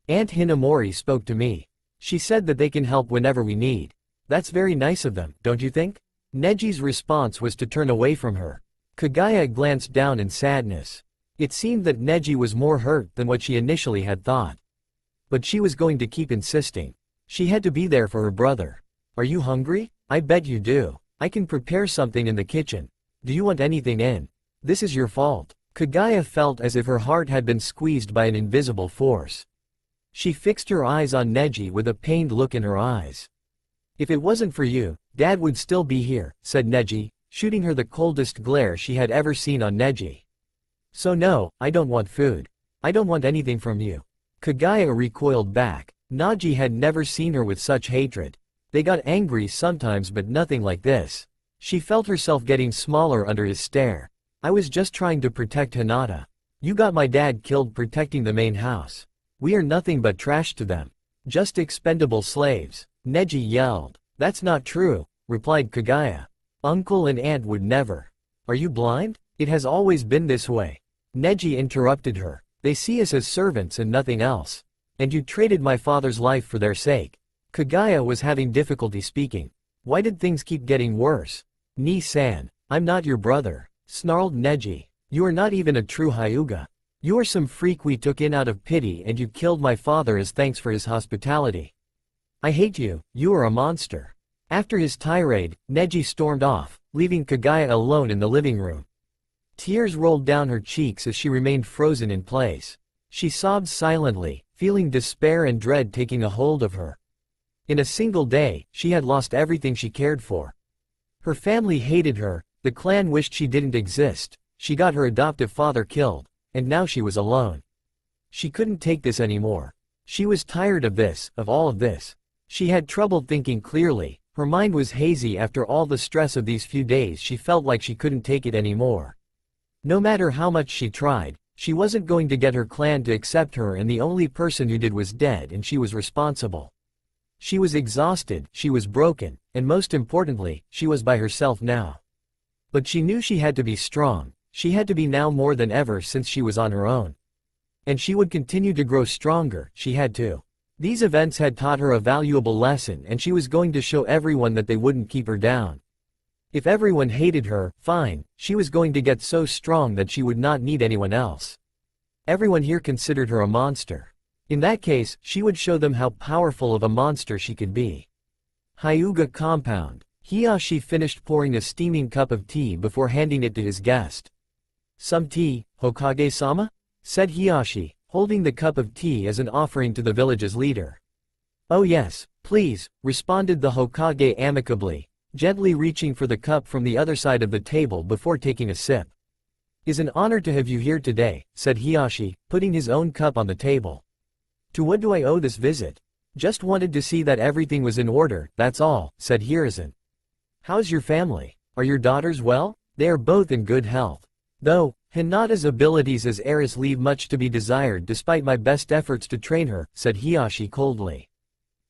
"Aunt Hinamori spoke to me. She said that they can help whenever we need. That's very nice of them, don't you think?" Neji's response was to turn away from her. Kaguya glanced down in sadness. It seemed that Neji was more hurt than what she initially had thought. But she was going to keep insisting. She had to be there for her brother. "Are you hungry? I bet you do. I can prepare something in the kitchen. Do you want anything in? This is your fault." Kaguya felt as if her heart had been squeezed by an invisible force. She fixed her eyes on Neji with a pained look in her eyes. "If it wasn't for you, Dad would still be here," said Neji, shooting her the coldest glare she had ever seen on Neji. "So no, I don't want food. I don't want anything from you." Kaguya recoiled back. Neji had never seen her with such hatred. They got angry sometimes but nothing like this. She felt herself getting smaller under his stare. "I was just trying to protect Hinata. You got my dad killed protecting the main house. We are nothing but trash to them. Just expendable slaves." Neji yelled. "That's not true," replied Kaguya. "Uncle and aunt would never." "Are you blind? It has always been this way." Neji interrupted her. "They see us as servants and nothing else. And you traded my father's life for their sake." Kaguya was having difficulty speaking. Why did things keep getting worse? "Ni-san, I'm not your brother," snarled Neji. "You are not even a true Hyuga. You are some freak we took in out of pity and you killed my father as thanks for his hospitality. I hate you, you are a monster." After his tirade, Neji stormed off, leaving Kaguya alone in the living room. Tears rolled down her cheeks as she remained frozen in place. She sobbed silently, feeling despair and dread taking a hold of her. In a single day, she had lost everything she cared for. Her family hated her, the clan wished she didn't exist, she got her adoptive father killed, and now she was alone. She couldn't take this anymore. She was tired of this, of all of this. She had trouble thinking clearly, her mind was hazy after all the stress of these few days. She felt like she couldn't take it anymore. No matter how much she tried, she wasn't going to get her clan to accept her, and the only person who did was dead and she was responsible. She was exhausted, she was broken, and most importantly, she was by herself now. But she knew she had to be strong, she had to be now more than ever since she was on her own. And she would continue to grow stronger, she had to. These events had taught her a valuable lesson and she was going to show everyone that they wouldn't keep her down. If everyone hated her, fine, she was going to get so strong that she would not need anyone else. Everyone here considered her a monster. In that case, she would show them how powerful of a monster she could be. Hyuga compound. Hiyashi finished pouring a steaming cup of tea before handing it to his guest. "Some tea, Hokage-sama?" said Hiyashi, holding the cup of tea as an offering to the village's leader. "Oh yes, please," responded the Hokage amicably, gently reaching for the cup from the other side of the table before taking a sip. "It's an honor to have you here today," said Hiyashi, putting his own cup on the table. "To what do I owe this visit?" "Just wanted to see that everything was in order, that's all," said Hiruzen. "How's your family? Are your daughters well?" "They are both in good health. Though, Hinata's abilities as heiress leave much to be desired despite my best efforts to train her," said Hiyashi coldly.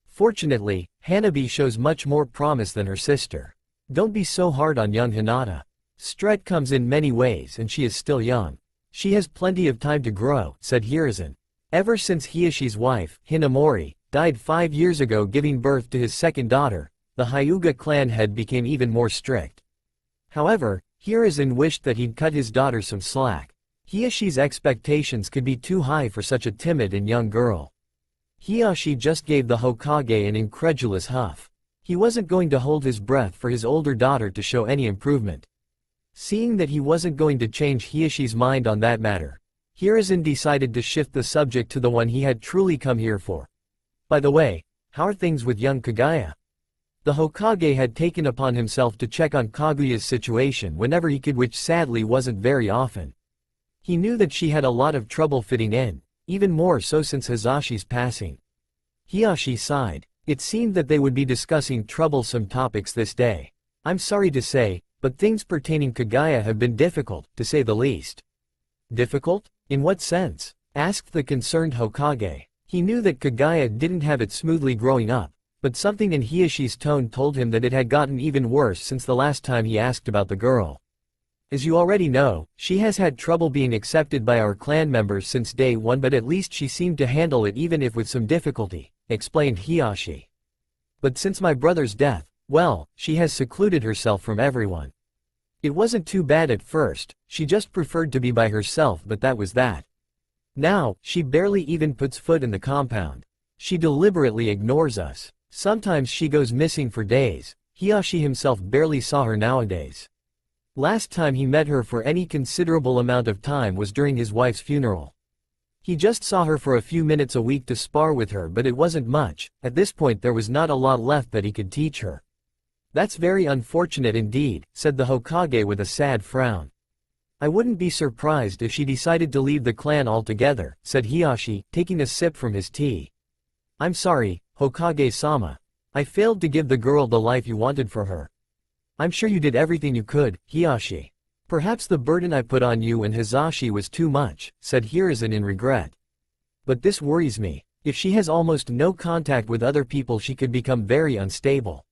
"Fortunately, Hanabi shows much more promise than her sister. Don't be so hard on young Hinata. Strength comes in many ways and she is still young. She has plenty of time to grow," said Hiruzen. Ever since Hiyashi's wife, Hinamori, died 5 years ago giving birth to his second daughter, the Hyuga clan head became even more strict. However, Hiruzen wished that he'd cut his daughter some slack. Hiyashi's expectations could be too high for such a timid and young girl. Hiyashi just gave the Hokage an incredulous huff. He wasn't going to hold his breath for his older daughter to show any improvement. Seeing that he wasn't going to change Hiyashi's mind on that matter, Hiruzen decided to shift the subject to the one he had truly come here for. "By the way, how are things with young Kaguya?" The Hokage had taken upon himself to check on Kaguya's situation whenever he could, which sadly wasn't very often. He knew that she had a lot of trouble fitting in, even more so since Hazashi's passing. Hiyashi sighed. It seemed that they would be discussing troublesome topics this day. "I'm sorry to say, but things pertaining Kaguya have been difficult, to say the least." "Difficult? In what sense?" asked the concerned Hokage. He knew that Kaguya didn't have it smoothly growing up, but something in Hiyashi's tone told him that it had gotten even worse since the last time he asked about the girl. "As you already know, she has had trouble being accepted by our clan members since day one, but at least she seemed to handle it even if with some difficulty," explained Hiyashi. "But since my brother's death, well, she has secluded herself from everyone. It wasn't too bad at first, she just preferred to be by herself, but that was that. Now, she barely even puts foot in the compound. She deliberately ignores us. Sometimes she goes missing for days. Hiyashi himself barely saw her nowadays." Last time he met her for any considerable amount of time was during his wife's funeral. He just saw her for a few minutes a week to spar with her, but it wasn't much. At this point there was not a lot left that he could teach her. That's very unfortunate indeed, said the Hokage with a sad frown. I wouldn't be surprised if she decided to leave the clan altogether, said Hiashi, taking a sip from his tea. I'm sorry, Hokage-sama. I failed to give the girl the life you wanted for her. I'm sure you did everything you could, Hiashi. Perhaps the burden I put on you and Hisashi was too much, said Hiruzen in regret. But this worries me. If she has almost no contact with other people, she could become very unstable.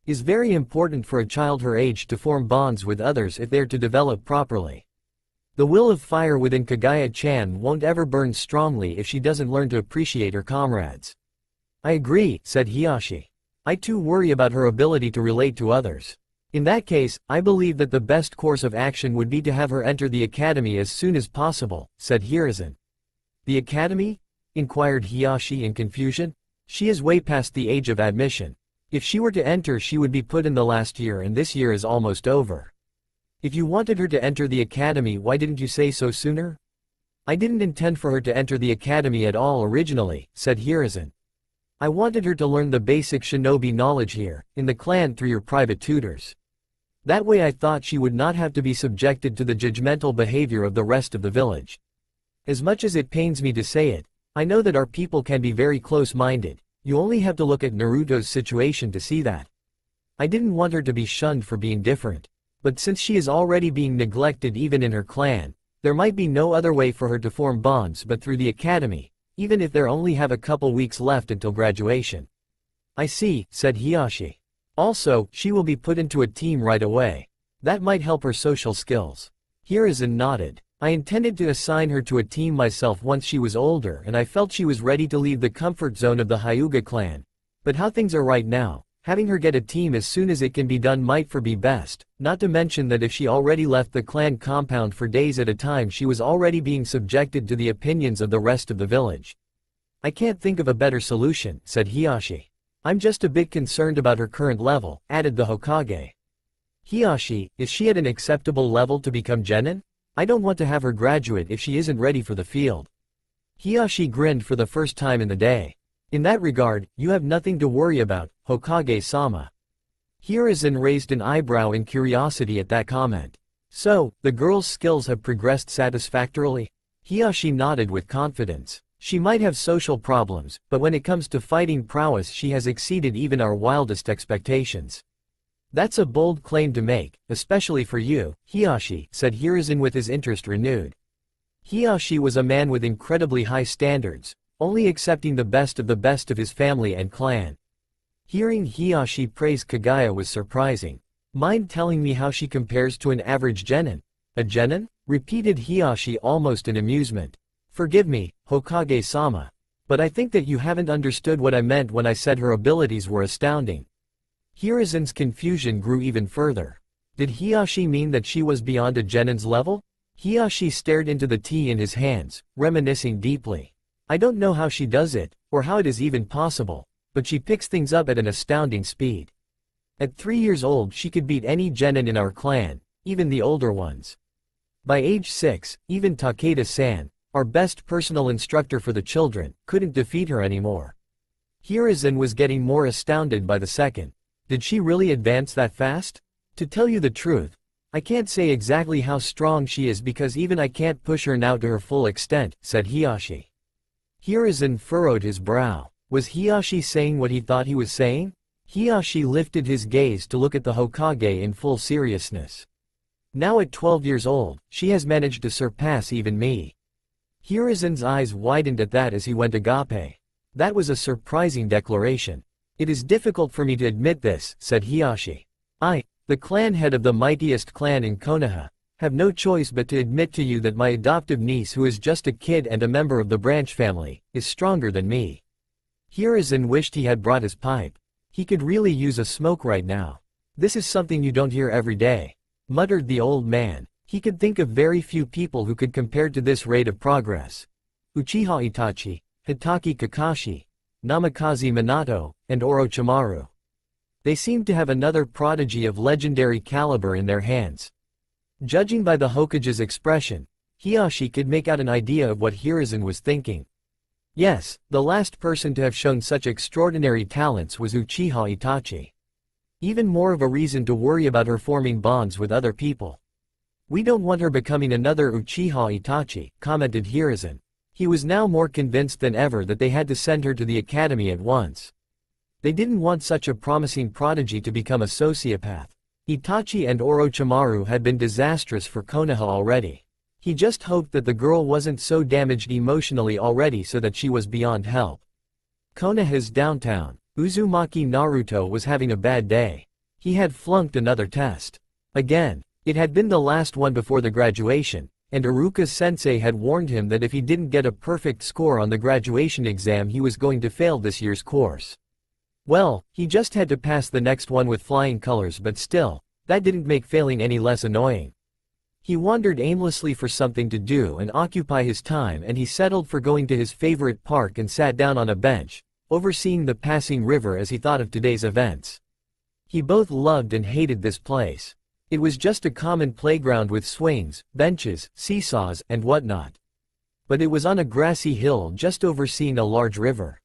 It's very important for a child her age to form bonds with others if they're to develop properly. The will of fire within Kaguya-chan won't ever burn strongly if she doesn't learn to appreciate her comrades. I agree, said Hiashi. I too worry about her ability to relate to others. In that case, I believe that the best course of action would be to have her enter the academy as soon as possible, said Hiruzen. The academy? Inquired Hiashi in confusion. She is way past the age of admission. If she were to enter, she would be put in the last year, and this year is almost over. If you wanted her to enter the academy, why didn't you say so sooner? I didn't intend for her to enter the academy at all originally, said Hiruzen. I wanted her to learn the basic shinobi knowledge here, in the clan through your private tutors. That way I thought she would not have to be subjected to the judgmental behavior of the rest of the village. As much as it pains me to say it, I know that our people can be very close-minded. You only have to look at Naruto's situation to see that. I didn't want her to be shunned for being different. But since she is already being neglected even in her clan, there might be no other way for her to form bonds but through the academy, even if there only have a couple weeks left until graduation. I see, said Hiashi. Also, she will be put into a team right away. That might help her social skills. Hiruzen nodded. I intended to assign her to a team myself once she was older, and I felt she was ready to leave the comfort zone of the Hyuga clan. But how things are right now, having her get a team as soon as it can be done might be best, not to mention that if she already left the clan compound for days at a time, she was already being subjected to the opinions of the rest of the village. I can't think of a better solution, said Hiashi. I'm just a bit concerned about her current level, added the Hokage. Hiashi, is she at an acceptable level to become genin? I don't want to have her graduate if she isn't ready for the field. Hiashi grinned for the first time in the day. In that regard, you have nothing to worry about, Hokage-sama. Hiruzen raised an eyebrow in curiosity at that comment. So, the girl's skills have progressed satisfactorily? Hiashi nodded with confidence. She might have social problems, but when it comes to fighting prowess she has exceeded even our wildest expectations. That's a bold claim to make, especially for you, Hiashi, said Hiruzen with his interest renewed. Hiashi was a man with incredibly high standards, only accepting the best of his family and clan. Hearing Hiashi praise Kaguya was surprising. Mind telling me how she compares to an average genin? A genin? Repeated Hiashi almost in amusement. Forgive me, Hokage-sama. But I think that you haven't understood what I meant when I said her abilities were astounding. Hiruzen's confusion grew even further. Did Hiashi mean that she was beyond a genin's level? Hiashi stared into the tea in his hands, reminiscing deeply. I don't know how she does it, or how it is even possible, but she picks things up at an astounding speed. At 3 years old she could beat any genin in our clan, even the older ones. By age 6, even Takeda-san, our best personal instructor for the children, couldn't defeat her anymore. Hiruzen was getting more astounded by the second. Did she really advance that fast? To tell you the truth, I can't say exactly how strong she is because even I can't push her now to her full extent, said Hiashi. Hiruzen furrowed his brow. Was Hiashi saying what he thought he was saying? Hiashi lifted his gaze to look at the Hokage in full seriousness. Now at 12 years old, she has managed to surpass even me. Hiruzen's eyes widened at that as he went agape. That was a surprising declaration. It is difficult for me to admit this, said Hiashi. I, the clan head of the mightiest clan in Konoha, have no choice but to admit to you that my adoptive niece, who is just a kid and a member of the branch family, is stronger than me. Hiruzen wished he had brought his pipe. He could really use a smoke right now. This is something you don't hear every day, muttered the old man. He could think of very few people who could compare to this rate of progress. Uchiha Itachi, Hitaki Kakashi, Namikaze Minato, and Orochimaru. They seemed to have another prodigy of legendary caliber in their hands. Judging by the Hokage's expression, Hiyashi could make out an idea of what Hiruzen was thinking. Yes, the last person to have shown such extraordinary talents was Uchiha Itachi. Even more of a reason to worry about her forming bonds with other people. "We don't want her becoming another Uchiha Itachi," commented Hiruzen. He was now more convinced than ever that they had to send her to the academy at once. They didn't want such a promising prodigy to become a sociopath. Itachi and Orochimaru had been disastrous for Konoha already. He just hoped that the girl wasn't so damaged emotionally already so that she was beyond help. Konoha's downtown, Uzumaki Naruto was having a bad day. He had flunked another test. Again, it had been the last one before the graduation, and Iruka-sensei had warned him that if he didn't get a perfect score on the graduation exam he was going to fail this year's course. Well, he just had to pass the next one with flying colors, but still, that didn't make failing any less annoying. He wandered aimlessly for something to do and occupy his time, and he settled for going to his favorite park and sat down on a bench, overseeing the passing river as he thought of today's events. He both loved and hated this place. It was just a common playground with swings, benches, seesaws, and whatnot. But it was on a grassy hill just overseeing a large river.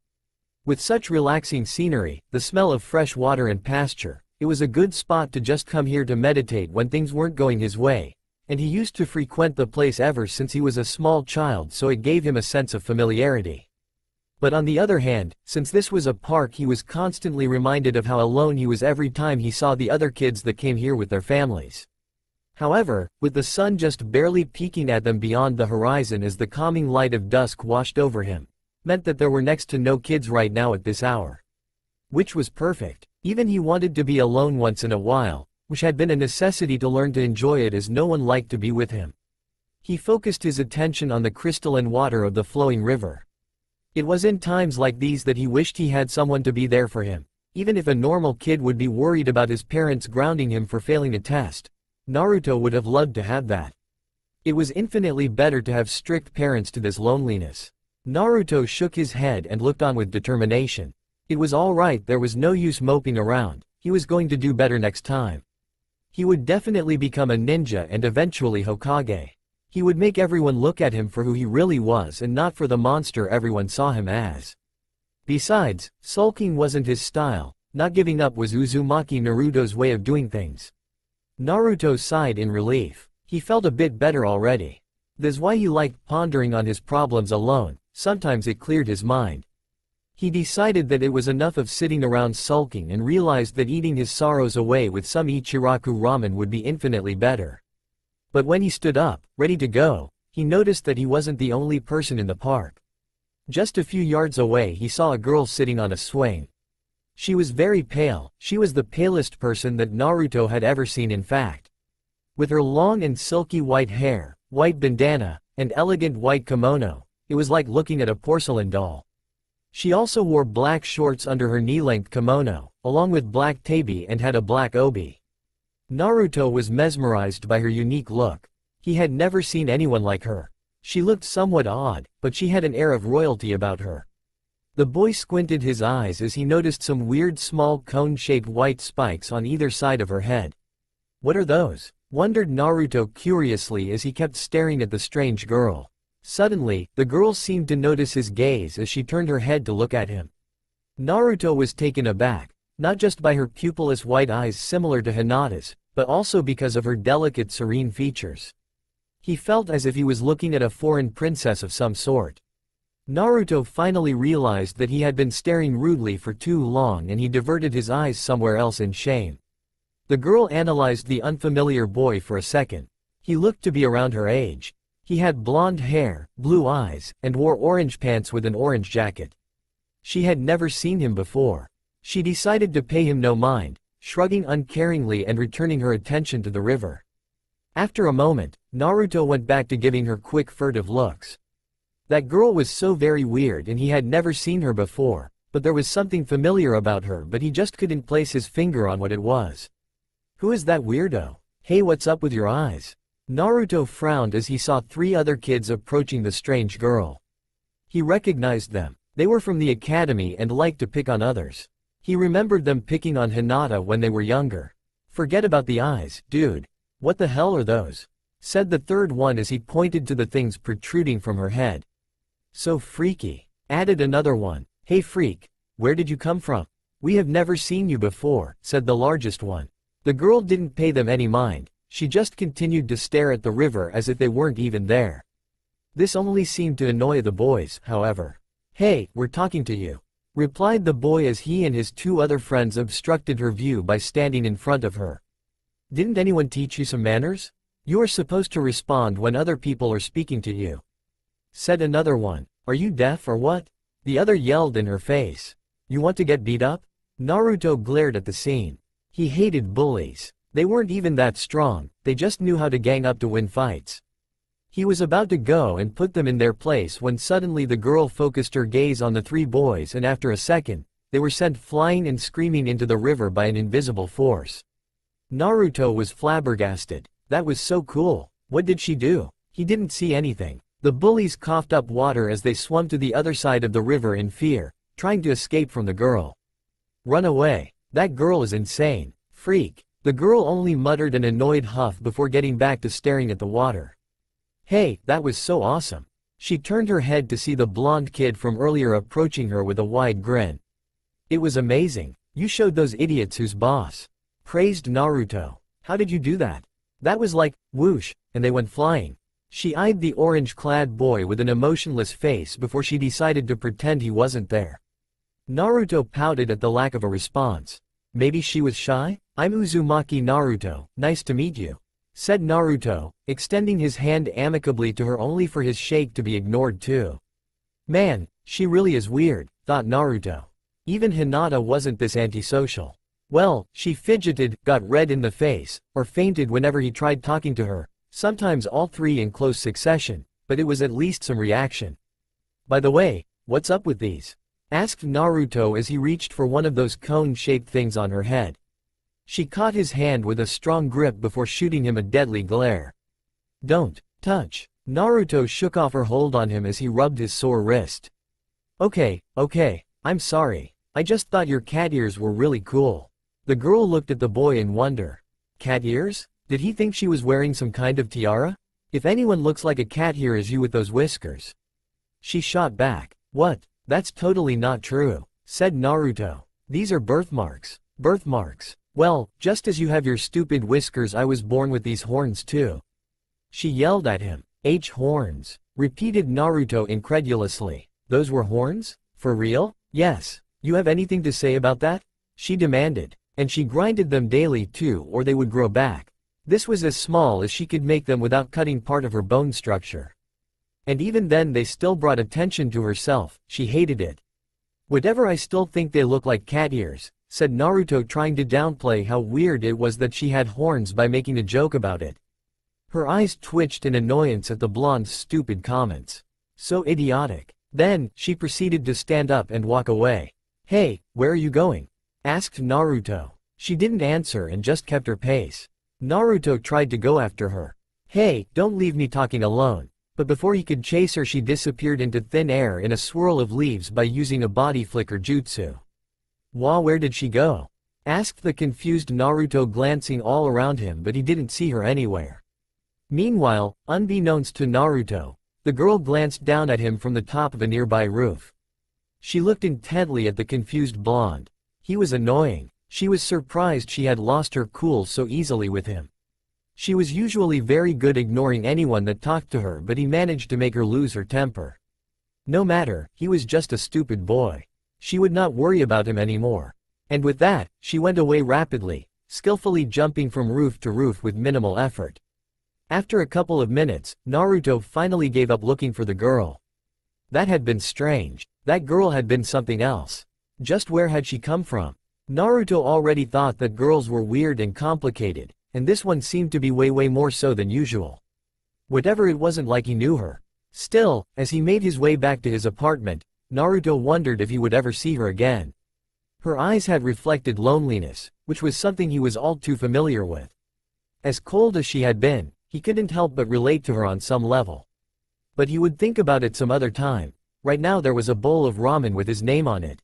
With such relaxing scenery, the smell of fresh water and pasture, it was a good spot to just come here to meditate when things weren't going his way, and he used to frequent the place ever since he was a small child, so it gave him a sense of familiarity. But on the other hand, since this was a park, he was constantly reminded of how alone he was every time he saw the other kids that came here with their families. However, with the sun just barely peeking at them beyond the horizon as the calming light of dusk washed over him, meant that there were next to no kids right now at this hour. Which was perfect. Even he wanted to be alone once in a while, which had been a necessity to learn to enjoy it as no one liked to be with him. He focused his attention on the crystalline water of the flowing river. It was in times like these that he wished he had someone to be there for him. Even if a normal kid would be worried about his parents grounding him for failing a test, Naruto would have loved to have that. It was infinitely better to have strict parents to this loneliness. Naruto shook his head and looked on with determination. It was all right, there was no use moping around, he was going to do better next time. He would definitely become a ninja and eventually Hokage. He would make everyone look at him for who he really was and not for the monster everyone saw him as. Besides, sulking wasn't his style, not giving up was Uzumaki Naruto's way of doing things. Naruto sighed in relief. He felt a bit better already. That's why he liked pondering on his problems alone. Sometimes it cleared his mind. He decided that it was enough of sitting around sulking and realized that eating his sorrows away with some Ichiraku ramen would be infinitely better. But when he stood up, ready to go, he noticed that he wasn't the only person in the park. Just a few yards away he saw a girl sitting on a swing. She was very pale, she was the palest person that Naruto had ever seen in fact. With her long and silky white hair, white bandana, and elegant white kimono, it was like looking at a porcelain doll. She also wore black shorts under her knee-length kimono, along with black tabi, and had a black obi. Naruto was mesmerized by her unique look. He had never seen anyone like her. She looked somewhat odd, but she had an air of royalty about her. The boy squinted his eyes as he noticed some weird small cone-shaped white spikes on either side of her head. "What are those?" wondered Naruto curiously as he kept staring at the strange girl. Suddenly, the girl seemed to notice his gaze as she turned her head to look at him. Naruto was taken aback, not just by her pupilless white eyes similar to Hinata's, but also because of her delicate serene features. He felt as if he was looking at a foreign princess of some sort. Naruto finally realized that he had been staring rudely for too long, and he diverted his eyes somewhere else in shame. The girl analyzed the unfamiliar boy for a second. He looked to be around her age. He had blonde hair, blue eyes, and wore orange pants with an orange jacket. She had never seen him before. She decided to pay him no mind, shrugging uncaringly and returning her attention to the river. After a moment, Naruto went back to giving her quick furtive looks. That girl was so very weird and he had never seen her before, but there was something familiar about her, but he just couldn't place his finger on what it was. "Who is that weirdo? Hey, what's up with your eyes?" Naruto frowned as he saw 3 other kids approaching the strange girl. He recognized them. They were from the academy and liked to pick on others. He remembered them picking on Hinata when they were younger. "Forget about the eyes, dude. What the hell are those? Said the third one as he pointed to the things protruding from her head. So freaky, added another one. Hey freak, where did you come from? We have never seen you before, said the largest one. The girl didn't pay them any mind, she just continued to stare at the river as if they weren't even there. This only seemed to annoy the boys, however. Hey, we're talking to you, replied the boy as he and his two other friends obstructed her view by standing in front of her. Didn't anyone teach you some manners? You are supposed to respond when other people are speaking to you, said another one. Are you deaf or what? The other yelled in her face. You want to get beat up? Naruto glared at the scene. He hated bullies. They weren't even that strong, they just knew how to gang up to win fights. He was about to go and put them in their place when suddenly the girl focused her gaze on the three boys, and after a second, they were sent flying and screaming into the river by an invisible force. Naruto was flabbergasted. That was so cool. What did she do? He didn't see anything. The bullies coughed up water as they swam to the other side of the river in fear, trying to escape from the girl. Run away. That girl is insane. Freak. The girl only muttered an annoyed huff before getting back to staring at the water. Hey, that was so awesome. She turned her head to see the blonde kid from earlier approaching her with a wide grin. It was amazing. You showed those idiots who's boss, praised Naruto. How did you do that? That was like, whoosh, and they went flying. She eyed the orange-clad boy with an emotionless face before she decided to pretend he wasn't there. Naruto pouted at the lack of a response. Maybe she was shy? I'm Uzumaki Naruto, nice to meet you, said Naruto, extending his hand amicably to her only for his shake to be ignored too. Man, she really is weird, thought Naruto. Even Hinata wasn't this antisocial. Well, she fidgeted, got red in the face, or fainted whenever he tried talking to her, sometimes all three in close succession, but it was at least some reaction. By the way, what's up with these? Asked Naruto as he reached for one of those cone-shaped things on her head. She caught his hand with a strong grip before shooting him a deadly glare. Don't touch. Naruto shook off her hold on him as he rubbed his sore wrist. Okay, I'm sorry. I just thought your cat ears were really cool. The girl looked at the boy in wonder. Cat ears? Did he think she was wearing some kind of tiara? If anyone looks like a cat here is you with those whiskers. She shot back. What? That's totally not true, said Naruto. These are birthmarks. Birthmarks. Well, just as you have your stupid whiskers, I was born with these horns too. She yelled at him. Horns, repeated Naruto incredulously. Those were horns? For real? Yes. You have anything to say about that? She demanded. And she grinded them daily too, or they would grow back. This was as small as she could make them without cutting part of her bone structure. And even then they still brought attention to herself. She hated it. Whatever, I still think they look like cat ears, said Naruto, trying to downplay how weird it was that she had horns by making a joke about it. Her eyes twitched in annoyance at the blonde's stupid comments. So idiotic. Then, she proceeded to stand up and walk away. Hey, where are you going? Asked Naruto. She didn't answer and just kept her pace. Naruto tried to go after her. Hey, don't leave me talking alone. But before he could chase her, she disappeared into thin air in a swirl of leaves by using a body flicker jutsu. Where did she go? Asked the confused Naruto, glancing all around him, but he didn't see her anywhere. Meanwhile, unbeknownst to Naruto, the girl glanced down at him from the top of a nearby roof. She looked intently at the confused blonde. He was annoying. She was surprised she had lost her cool so easily with him. She was usually very good ignoring anyone that talked to her, but he managed to make her lose her temper. No matter, he was just a stupid boy. She would not worry about him anymore. And with that, she went away rapidly, skillfully jumping from roof to roof with minimal effort. After a couple of minutes, Naruto finally gave up looking for the girl. That had been strange. That girl had been something else. Just where had she come from? Naruto already thought that girls were weird and complicated, and this one seemed to be way more so than usual. Whatever, it wasn't like he knew her. Still, as he made his way back to his apartment, Naruto wondered if he would ever see her again. Her eyes had reflected loneliness, which was something he was all too familiar with. As cold as she had been, he couldn't help but relate to her on some level. But he would think about it some other time. Right now there was a bowl of ramen with his name on it.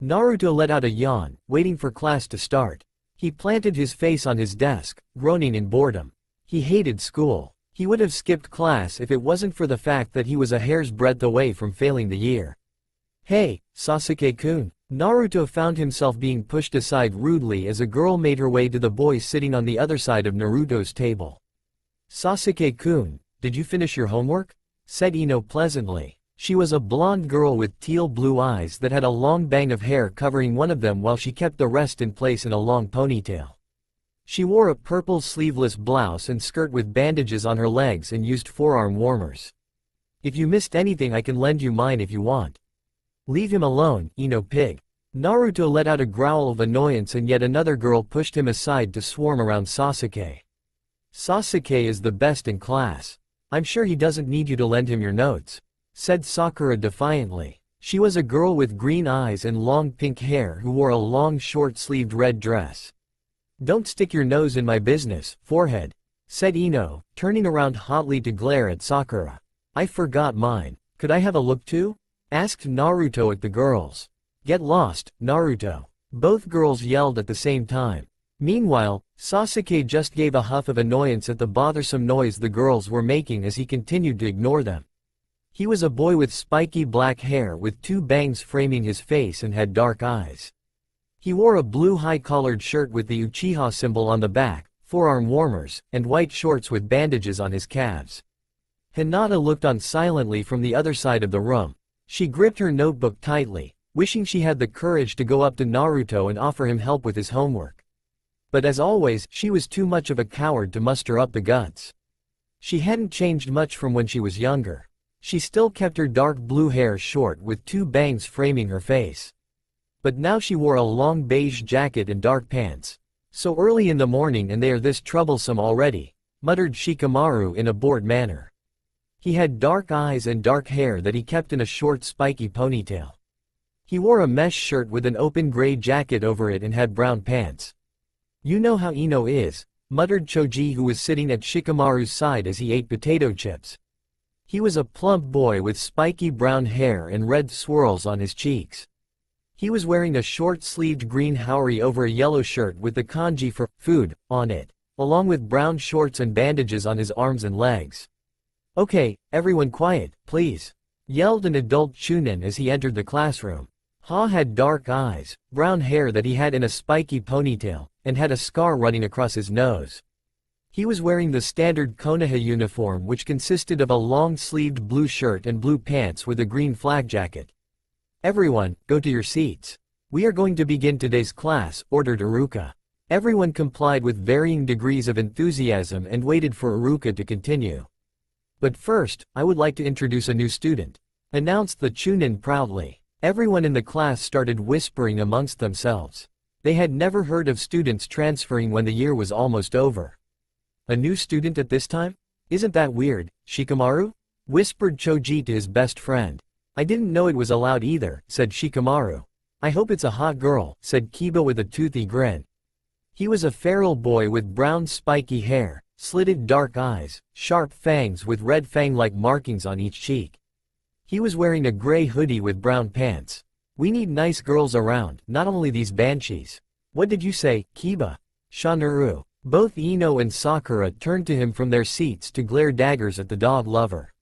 Naruto let out a yawn, waiting for class to start. He planted his face on his desk, groaning in boredom. He hated school. He would have skipped class if it wasn't for the fact that he was a hair's breadth away from failing the year. "Hey, Sasuke-kun." Naruto found himself being pushed aside rudely as a girl made her way to the boy sitting on the other side of Naruto's table. "Sasuke-kun, did you finish your homework?" said Ino pleasantly. She was a blonde girl with teal blue eyes that had a long bang of hair covering one of them while she kept the rest in place in a long ponytail. She wore a purple sleeveless blouse and skirt with bandages on her legs and used forearm warmers. "If you missed anything I can lend you mine if you want." "Leave him alone, Ino pig." Naruto let out a growl of annoyance and yet another girl pushed him aside to swarm around Sasuke. "Sasuke is the best in class. I'm sure he doesn't need you to lend him your notes," said Sakura defiantly. She was a girl with green eyes and long pink hair who wore a long short-sleeved red dress. "Don't stick your nose in my business, forehead," said Ino, turning around hotly to glare at Sakura. "I forgot mine. Could I have a look too?" asked Naruto at the girls. "Get lost, Naruto." Both girls yelled at the same time. Meanwhile, Sasuke just gave a huff of annoyance at the bothersome noise the girls were making as he continued to ignore them. He was a boy with spiky black hair with two bangs framing his face and had dark eyes. He wore a blue high-collared shirt with the Uchiha symbol on the back, forearm warmers, and white shorts with bandages on his calves. Hinata looked on silently from the other side of the room. She gripped her notebook tightly, wishing she had the courage to go up to Naruto and offer him help with his homework. But as always, she was too much of a coward to muster up the guts. She hadn't changed much from when she was younger. She still kept her dark blue hair short with two bangs framing her face. But now she wore a long beige jacket and dark pants. "So early in the morning and they are this troublesome already," muttered Shikamaru in a bored manner. He had dark eyes and dark hair that he kept in a short spiky ponytail. He wore a mesh shirt with an open gray jacket over it and had brown pants. "You know how Ino is," muttered Choji, who was sitting at Shikamaru's side as he ate potato chips. He was a plump boy with spiky brown hair and red swirls on his cheeks. He was wearing a short-sleeved green haori over a yellow shirt with the kanji for food on it, along with brown shorts and bandages on his arms and legs. "Okay, everyone quiet, please," yelled an adult chunin as he entered the classroom. Ha had dark eyes, brown hair that he had in a spiky ponytail, and had a scar running across his nose. He was wearing the standard Konoha uniform, which consisted of a long-sleeved blue shirt and blue pants with a green flag jacket. "Everyone, go to your seats. We are going to begin today's class," ordered Iruka. Everyone complied with varying degrees of enthusiasm and waited for Iruka to continue. "But first, I would like to introduce a new student," announced the chunin proudly. Everyone in the class started whispering amongst themselves. They had never heard of students transferring when the year was almost over. "A new student at this time? Isn't that weird, Shikamaru?" whispered Choji to his best friend. "I didn't know it was allowed either," said Shikamaru. "I hope it's a hot girl," said Kiba with a toothy grin. He was a feral boy with brown spiky hair, slitted dark eyes, sharp fangs with red fang-like markings on each cheek. He was wearing a gray hoodie with brown pants. "We need nice girls around, not only these banshees." "What did you say, Kiba?" Shanuru. Both Ino and Sakura turned to him from their seats to glare daggers at the dog lover.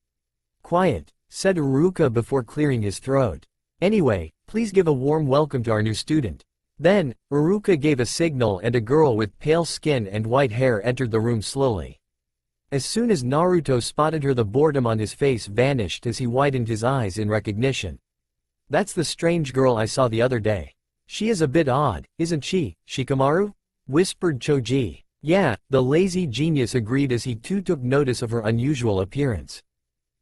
"Quiet," said Iruka before clearing his throat. "Anyway, please give a warm welcome to our new student." Then, Iruka gave a signal and a girl with pale skin and white hair entered the room slowly. As soon as Naruto spotted her, the boredom on his face vanished as he widened his eyes in recognition. "That's the strange girl I saw the other day. She is a bit odd, isn't she, Shikamaru?" whispered Choji. "Yeah," the lazy genius agreed as he too took notice of her unusual appearance.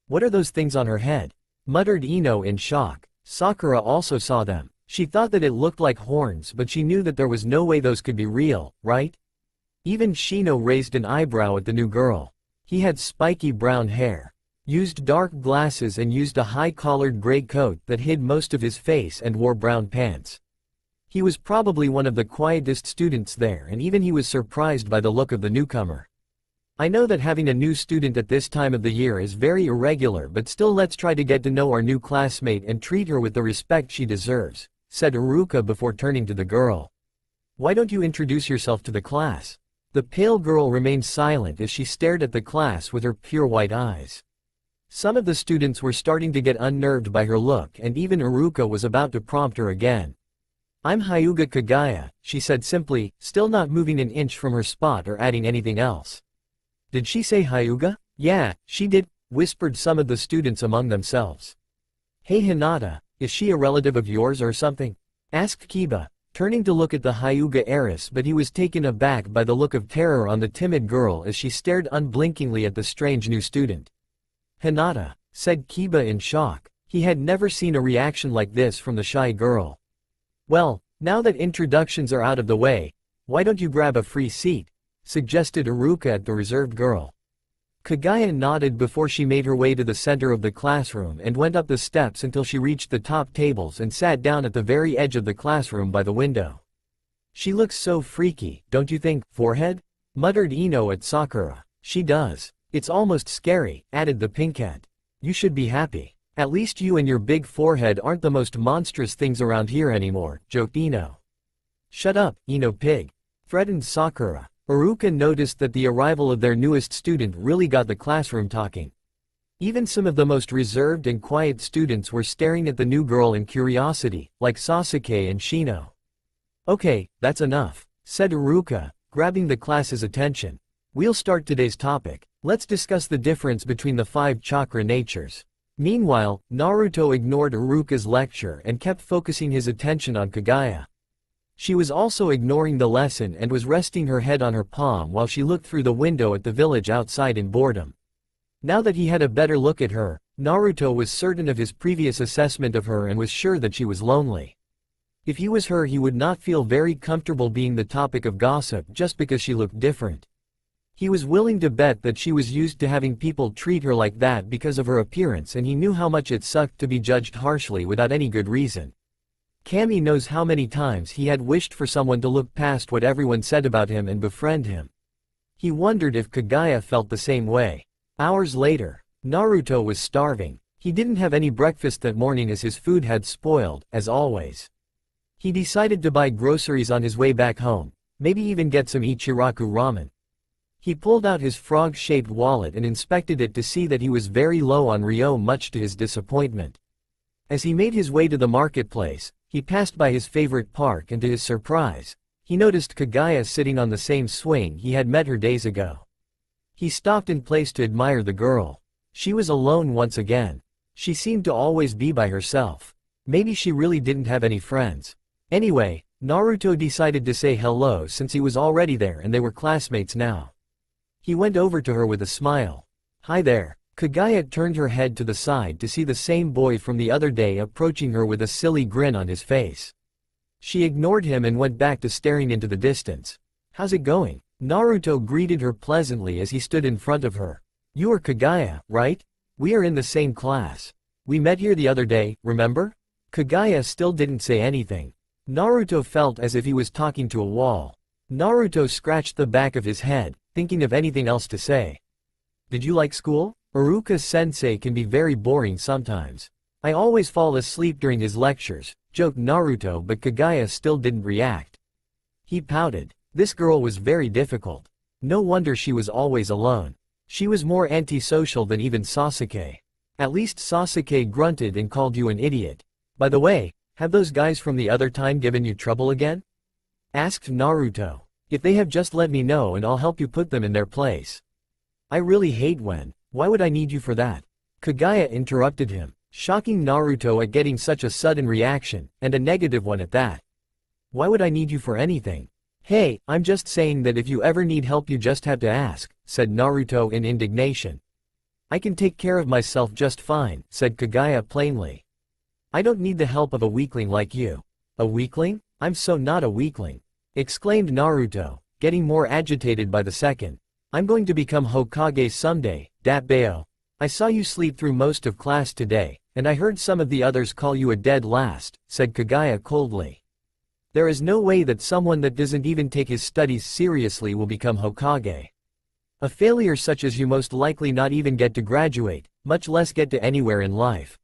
"What are those things on her head?" muttered Ino in shock. Sakura also saw them. She thought that it looked like horns, but she knew that there was no way those could be real, right? Even Shino raised an eyebrow at the new girl. He had spiky brown hair, used dark glasses and used a high-collared gray coat that hid most of his face and wore brown pants. He was probably one of the quietest students there, and even he was surprised by the look of the newcomer. "I know that having a new student at this time of the year is very irregular, but still let's try to get to know our new classmate and treat her with the respect she deserves," said Iruka before turning to the girl. "Why don't you introduce yourself to the class?" The pale girl remained silent as she stared at the class with her pure white eyes. Some of the students were starting to get unnerved by her look, and even Iruka was about to prompt her again. "I'm Hyuga Kaguya," she said simply, still not moving an inch from her spot or adding anything else. "Did she say Hyuga?" "Yeah, she did," whispered some of the students among themselves. "Hey Hinata, is she a relative of yours or something?" asked Kiba, turning to look at the Hyuga heiress, but he was taken aback by the look of terror on the timid girl as she stared unblinkingly at the strange new student. "Hinata," said Kiba in shock. He had never seen a reaction like this from the shy girl. "Well, now that introductions are out of the way, why don't you grab a free seat?" suggested Iruka at the reserved girl. Kaguya nodded before she made her way to the center of the classroom and went up the steps until she reached the top tables and sat down at the very edge of the classroom by the window. "She looks so freaky, don't you think, forehead?" muttered Ino at Sakura. "She does. It's almost scary," added the pinkette. "You should be happy. At least you and your big forehead aren't the most monstrous things around here anymore," joked Ino. "Shut up, Ino pig," threatened Sakura. Iruka noticed that the arrival of their newest student really got the classroom talking. Even some of the most reserved and quiet students were staring at the new girl in curiosity, like Sasuke and Shino. "Okay, that's enough," said Iruka, grabbing the class's attention. "We'll start today's topic. Let's discuss the difference between the 5 chakra natures." Meanwhile, Naruto ignored Iruka's lecture and kept focusing his attention on Kaguya. She was also ignoring the lesson and was resting her head on her palm while she looked through the window at the village outside in boredom. Now that he had a better look at her, Naruto was certain of his previous assessment of her and was sure that she was lonely. If he was her, he would not feel very comfortable being the topic of gossip just because she looked different. He was willing to bet that she was used to having people treat her like that because of her appearance, and he knew how much it sucked to be judged harshly without any good reason. Kami knows how many times he had wished for someone to look past what everyone said about him and befriend him. He wondered if Kaguya felt the same way. Hours later, Naruto was starving. He didn't have any breakfast that morning as his food had spoiled, as always. He decided to buy groceries on his way back home, maybe even get some Ichiraku ramen. He pulled out his frog-shaped wallet and inspected it to see that he was very low on Ryo, much to his disappointment. As he made his way to the marketplace, he passed by his favorite park, and to his surprise, he noticed Kaguya sitting on the same swing he had met her days ago. He stopped in place to admire the girl. She was alone once again. She seemed to always be by herself. Maybe she really didn't have any friends. Anyway, Naruto decided to say hello since he was already there and they were classmates now. He went over to her with a smile. "Hi there." Kaguya turned her head to the side to see the same boy from the other day approaching her with a silly grin on his face. She ignored him and went back to staring into the distance. "How's it going?" Naruto greeted her pleasantly as he stood in front of her. "You are Kaguya, right? We are in the same class. We met here the other day, remember?" Kaguya still didn't say anything. Naruto felt as if he was talking to a wall. Naruto scratched the back of his head, thinking of anything else to say. "Did you like school? Iruka-sensei can be very boring sometimes. I always fall asleep during his lectures," joked Naruto, but Kaguya still didn't react. He pouted. This girl was very difficult. No wonder she was always alone. She was more antisocial than even Sasuke. At least Sasuke grunted and called you an idiot. "By the way, have those guys from the other time given you trouble again?" asked Naruto. "If they have, just let me know and I'll help you put them in their place." "I really hate when. Why would I need you for that?" Kaguya interrupted him, shocking Naruto at getting such a sudden reaction, and a negative one at that. "Why would I need you for anything?" "Hey, I'm just saying that if you ever need help you just have to ask," said Naruto in indignation. "I can take care of myself just fine," said Kaguya plainly. "I don't need the help of a weakling like you." "A weakling? I'm so not a weakling," exclaimed Naruto, getting more agitated by the second. "I'm going to become Hokage someday, dat Bayo. I saw you sleep through most of class today, and I heard some of the others call you a dead last," said Kaguya coldly. "There is no way that someone that doesn't even take his studies seriously will become Hokage. A failure such as you most likely not even get to graduate, much less get to anywhere in life."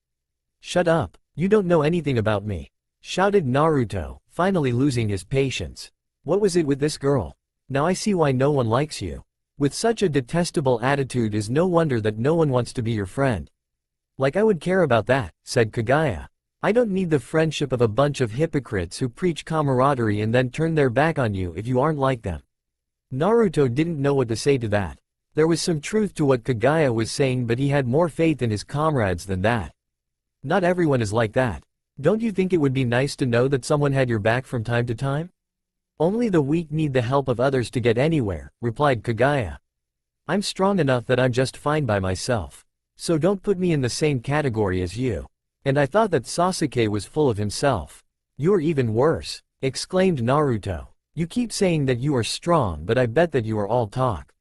"Shut up, you don't know anything about me," shouted Naruto, finally losing his patience. What was it with this girl? Now I see why no one likes you. With such a detestable attitude, is no wonder that no one wants to be your friend. Like I would care about that, said Kaguya. I don't need the friendship of a bunch of hypocrites who preach camaraderie and then turn their back on you if you aren't like them. Naruto didn't know what to say to that. There was some truth to what Kaguya was saying, but he had more faith in his comrades than that. Not everyone is like that. Don't you think it would be nice to know that someone had your back from time to time? Only the weak need the help of others to get anywhere, replied Kaguya. I'm strong enough that I'm just fine by myself. So don't put me in the same category as you. And I thought that Sasuke was full of himself. You're even worse, exclaimed Naruto. You keep saying that you are strong, but I bet that you are all talk.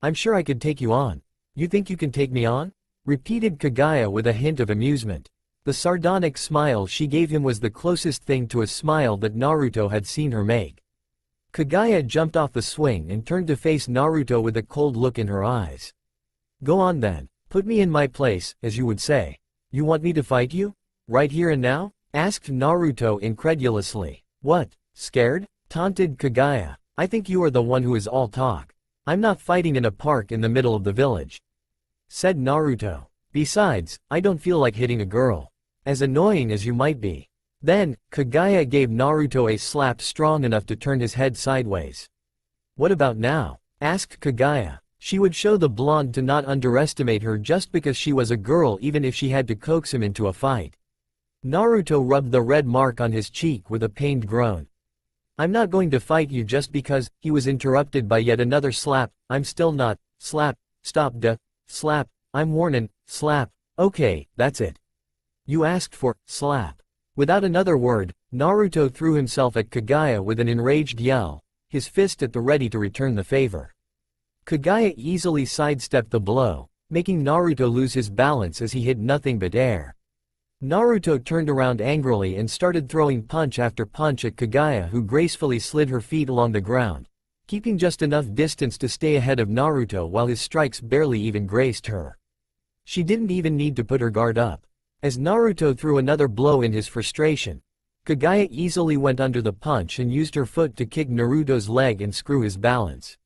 I'm sure I could take you on. You think you can take me on? Repeated Kaguya with a hint of amusement. The sardonic smile she gave him was the closest thing to a smile that Naruto had seen her make. Kaguya jumped off the swing and turned to face Naruto with a cold look in her eyes. Go on then, put me in my place, as you would say. You want me to fight you? Right here and now? Asked Naruto incredulously. What, scared? Taunted Kaguya. I think you are the one who is all talk. I'm not fighting in a park in the middle of the village, said Naruto. Besides, I don't feel like hitting a girl. As annoying as you might be. Then, Kaguya gave Naruto a slap strong enough to turn his head sideways. What about now? Asked Kaguya. She would show the blonde to not underestimate her just because she was a girl, even if she had to coax him into a fight. Naruto rubbed the red mark on his cheek with a pained groan. I'm not going to fight you just because. He was interrupted by yet another slap. I'm still not. Slap. Stop. Slap. I'm warning. Slap. Okay, that's it. You asked for. Slap. Without another word, Naruto threw himself at Kaguya with an enraged yell, his fist at the ready to return the favor. Kaguya easily sidestepped the blow, making Naruto lose his balance as he hit nothing but air. Naruto turned around angrily and started throwing punch after punch at Kaguya, who gracefully slid her feet along the ground, keeping just enough distance to stay ahead of Naruto while his strikes barely even grazed her. She didn't even need to put her guard up. As Naruto threw another blow in his frustration, Kaguya easily went under the punch and used her foot to kick Naruto's leg and screw his balance.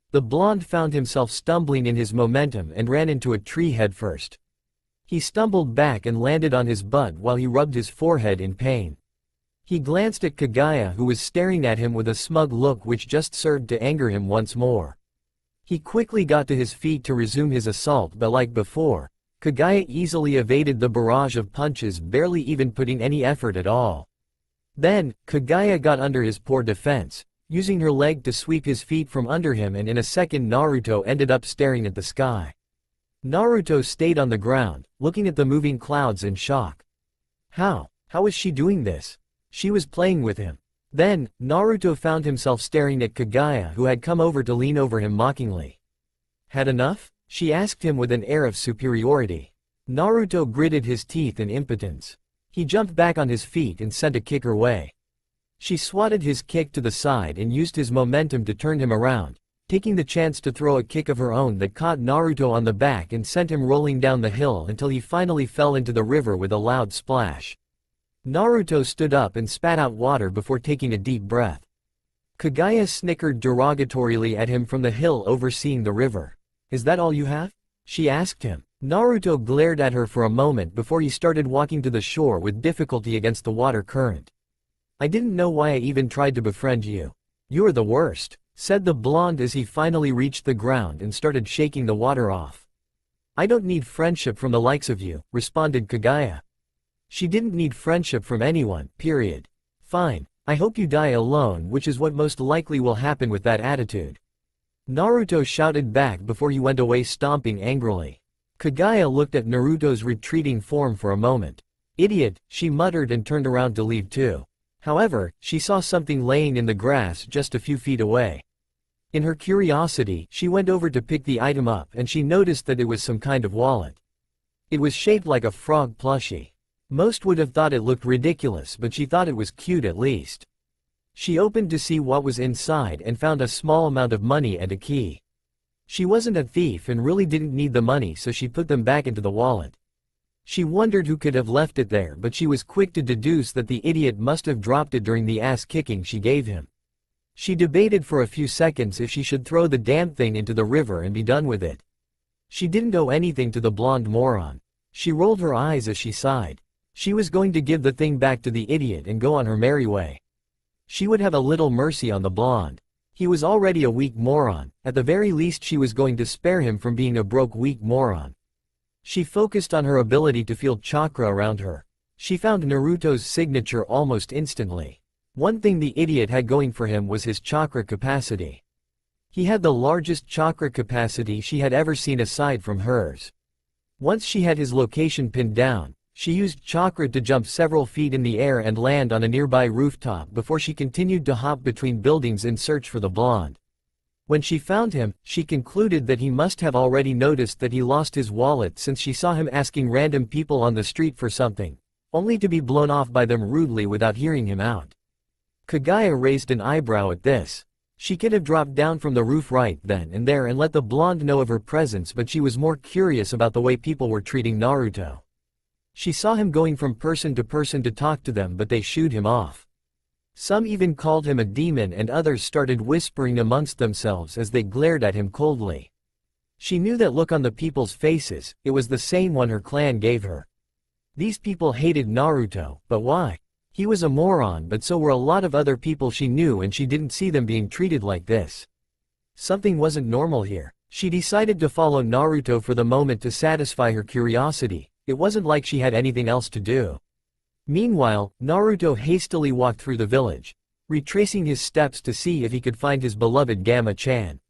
The blonde found himself stumbling in his momentum and ran into a tree headfirst. He stumbled back and landed on his butt while he rubbed his forehead in pain. He glanced at Kaguya, who was staring at him with a smug look which just served to anger him once more. He quickly got to his feet to resume his assault, but like before, Kaguya easily evaded the barrage of punches, barely even putting any effort at all. Then, Kaguya got under his poor defense, using her leg to sweep his feet from under him, and in a second Naruto ended up staring at the sky. Naruto stayed on the ground, looking at the moving clouds in shock. How was she doing this? She was playing with him. Then, Naruto found himself staring at Kaguya, who had come over to lean over him mockingly. Had enough? She asked him with an air of superiority. Naruto gritted his teeth in impotence. He jumped back on his feet and sent a kick her way. She swatted his kick to the side and used his momentum to turn him around, taking the chance to throw a kick of her own that caught Naruto on the back and sent him rolling down the hill until he finally fell into the river with a loud splash. Naruto stood up and spat out water before taking a deep breath. Kaguya snickered derogatorily at him from the hill overseeing the river. Is that all you have? She asked him. Naruto glared at her for a moment before he started walking to the shore with difficulty against the water current. I didn't know why I even tried to befriend you. You're the worst, said the blonde as he finally reached the ground and started shaking the water off. I don't need friendship from the likes of you, responded Kaguya. She didn't need friendship from anyone, period. Fine, I hope you die alone, which is what most likely will happen with that attitude. Naruto shouted back before he went away stomping angrily. Kaguya looked at Naruto's retreating form for a moment. Idiot, she muttered and turned around to leave too. However, she saw something laying in the grass just a few feet away. In her curiosity, she went over to pick the item up and she noticed that it was some kind of wallet. It was shaped like a frog plushie. Most would have thought it looked ridiculous, but she thought it was cute at least. She opened to see what was inside and found a small amount of money and a key. She wasn't a thief and really didn't need the money, so she put them back into the wallet. She wondered who could have left it there, but she was quick to deduce that the idiot must have dropped it during the ass kicking she gave him. She debated for a few seconds if she should throw the damn thing into the river and be done with it. She didn't owe anything to the blonde moron. She rolled her eyes as she sighed. She was going to give the thing back to the idiot and go on her merry way. She would have a little mercy on the blonde. He was already a weak moron. At the very least she was going to spare him from being a broke weak moron. She focused on her ability to feel chakra around her. She found Naruto's signature almost instantly. One thing the idiot had going for him was his chakra capacity. He had the largest chakra capacity she had ever seen aside from hers. Once she had his location pinned down, she used chakra to jump several feet in the air and land on a nearby rooftop before she continued to hop between buildings in search for the blonde. When she found him, she concluded that he must have already noticed that he lost his wallet since she saw him asking random people on the street for something, only to be blown off by them rudely without hearing him out. Kaguya raised an eyebrow at this. She could have dropped down from the roof right then and there and let the blonde know of her presence, but she was more curious about the way people were treating Naruto. She saw him going from person to talk to them, but they shooed him off. Some even called him a demon and others started whispering amongst themselves as they glared at him coldly. She knew that look on the people's faces. It was the same one her clan gave her. These people hated Naruto, but why? He was a moron, but so were a lot of other people she knew, and she didn't see them being treated like this. Something wasn't normal here. She decided to follow Naruto for the moment to satisfy her curiosity. It wasn't like she had anything else to do. Meanwhile, Naruto hastily walked through the village, retracing his steps to see if he could find his beloved Gamma-chan.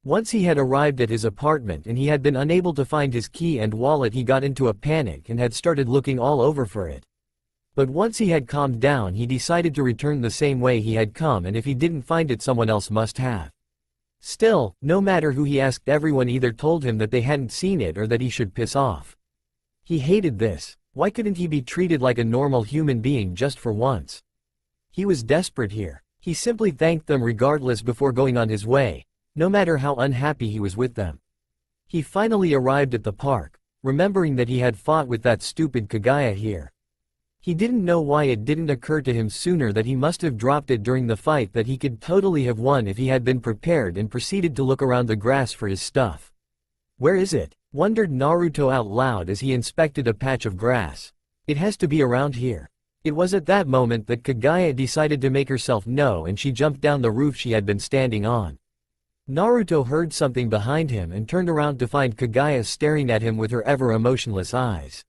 Once he had arrived at his apartment and he had been unable to find his key and wallet, he got into a panic and had started looking all over for it. But once he had calmed down, he decided to return the same way he had come, and if he didn't find it, someone else must have. Still, no matter who he asked, everyone either told him that they hadn't seen it or that he should piss off. He hated this. Why couldn't he be treated like a normal human being just for once? He was desperate here. He simply thanked them regardless before going on his way, no matter how unhappy he was with them. He finally arrived at the park, remembering that he had fought with that stupid Kaguya here. He didn't know why it didn't occur to him sooner that he must have dropped it during the fight, that he could totally have won if he had been prepared, and proceeded to look around the grass for his stuff. Where is it? Wondered Naruto out loud as he inspected a patch of grass. It has to be around here. It was at that moment that Kaguya decided to make herself known, and she jumped down the roof she had been standing on. Naruto heard something behind him and turned around to find Kaguya staring at him with her ever emotionless eyes.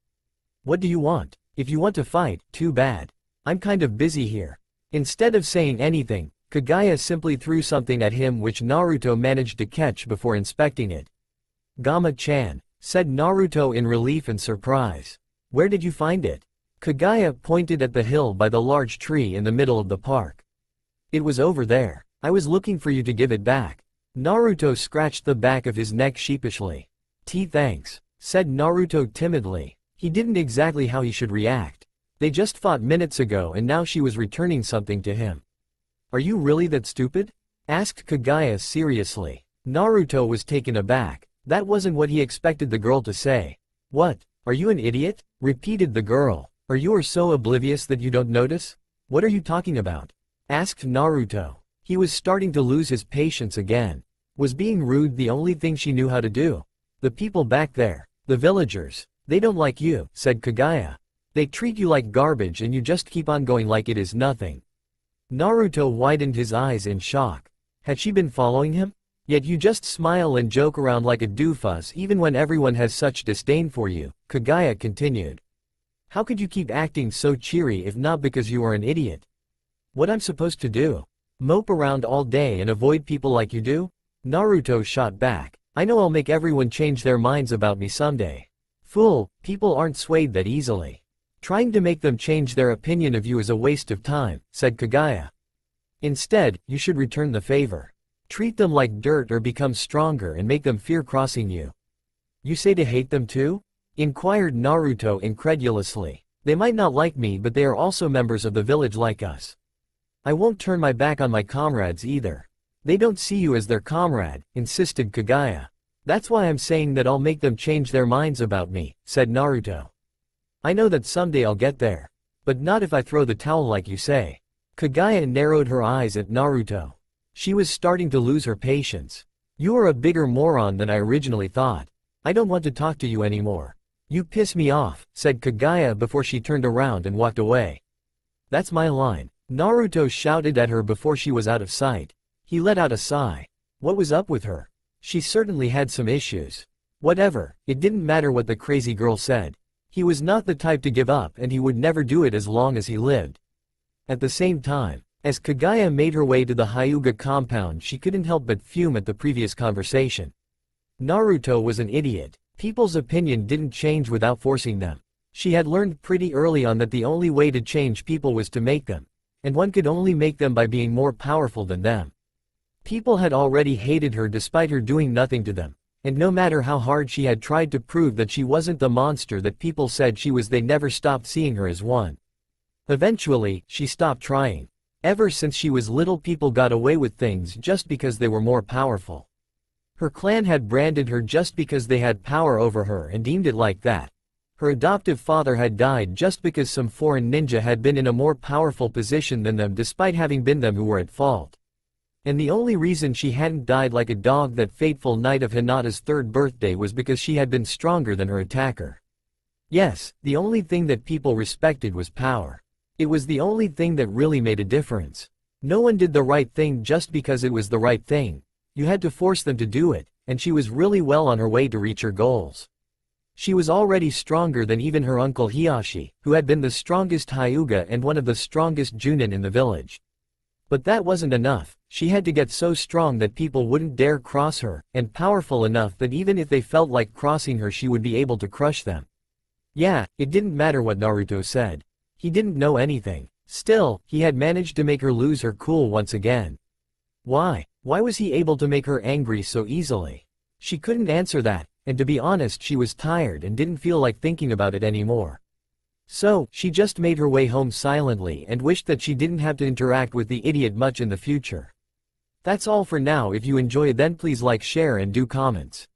What do you want? If you want to fight, too bad. I'm kind of busy here. Instead of saying anything, Kaguya simply threw something at him which Naruto managed to catch before inspecting it. Gamma-chan, said Naruto in relief and surprise. Where did you find it? Kaguya pointed at the hill by the large tree in the middle of the park. It was over there. I was looking for you to give it back. Naruto scratched the back of his neck sheepishly. Thanks, said Naruto timidly. He didn't exactly how he should react. They just fought minutes ago and now she was returning something to him. Are you really that stupid? Asked Kaguya seriously. Naruto was taken aback. That wasn't what he expected the girl to say. What? Are you an idiot? Repeated the girl. Are you so oblivious that you don't notice? What are you talking about? Asked Naruto. He was starting to lose his patience again. Was being rude the only thing she knew how to do? The people back there, the villagers, they don't like you, said Kaguya. They treat you like garbage and you just keep on going like it is nothing. Naruto widened his eyes in shock. Had she been following him? Yet you just smile and joke around like a doofus even when everyone has such disdain for you, Kaguya continued. How could you keep acting so cheery if not because you are an idiot? What I'm supposed to do? Mope around all day and avoid people like you do? Naruto shot back. I know I'll make everyone change their minds about me someday. Fool, people aren't swayed that easily. Trying to make them change their opinion of you is a waste of time, said Kaguya. Instead, you should return the favor. Treat them like dirt or become stronger and make them fear crossing you. You say to hate them too? Inquired Naruto incredulously. They might not like me, but they are also members of the village like us. I won't turn my back on my comrades either. They don't see you as their comrade, insisted Kaguya. That's why I'm saying that I'll make them change their minds about me, said Naruto. I know that someday I'll get there. But not if I throw the towel like you say. Kaguya narrowed her eyes at Naruto. She was starting to lose her patience. You are a bigger moron than I originally thought. I don't want to talk to you anymore. You piss me off, said Kaguya before she turned around and walked away. That's my line. Naruto shouted at her before she was out of sight. He let out a sigh. What was up with her? She certainly had some issues. Whatever, it didn't matter what the crazy girl said. He was not the type to give up and he would never do it as long as he lived. At the same time, as Kaguya made her way to the Hyuga compound, she couldn't help but fume at the previous conversation. Naruto was an idiot. People's opinion didn't change without forcing them. She had learned pretty early on that the only way to change people was to make them. And one could only make them by being more powerful than them. People had already hated her despite her doing nothing to them. And no matter how hard she had tried to prove that she wasn't the monster that people said she was, they never stopped seeing her as one. Eventually, she stopped trying. Ever since she was little, people got away with things just because they were more powerful. Her clan had branded her just because they had power over her and deemed it like that. Her adoptive father had died just because some foreign ninja had been in a more powerful position than them, despite having been them who were at fault. And the only reason she hadn't died like a dog that fateful night of Hinata's 3rd birthday was because she had been stronger than her attacker. Yes, the only thing that people respected was power. It was the only thing that really made a difference. No one did the right thing just because it was the right thing. You had to force them to do it, and she was really well on her way to reach her goals. She was already stronger than even her uncle Hiyashi, who had been the strongest Hyuga and one of the strongest Junin in the village. But that wasn't enough. She had to get so strong that people wouldn't dare cross her, and powerful enough that even if they felt like crossing her, she would be able to crush them. Yeah, it didn't matter what Naruto said. He didn't know anything. Still, he had managed to make her lose her cool once again. Why? Why was he able to make her angry so easily? She couldn't answer that, and to be honest, she was tired and didn't feel like thinking about it anymore. So, she just made her way home silently and wished that she didn't have to interact with the idiot much in the future. That's all for now. If you enjoy, then please like, share and do comments.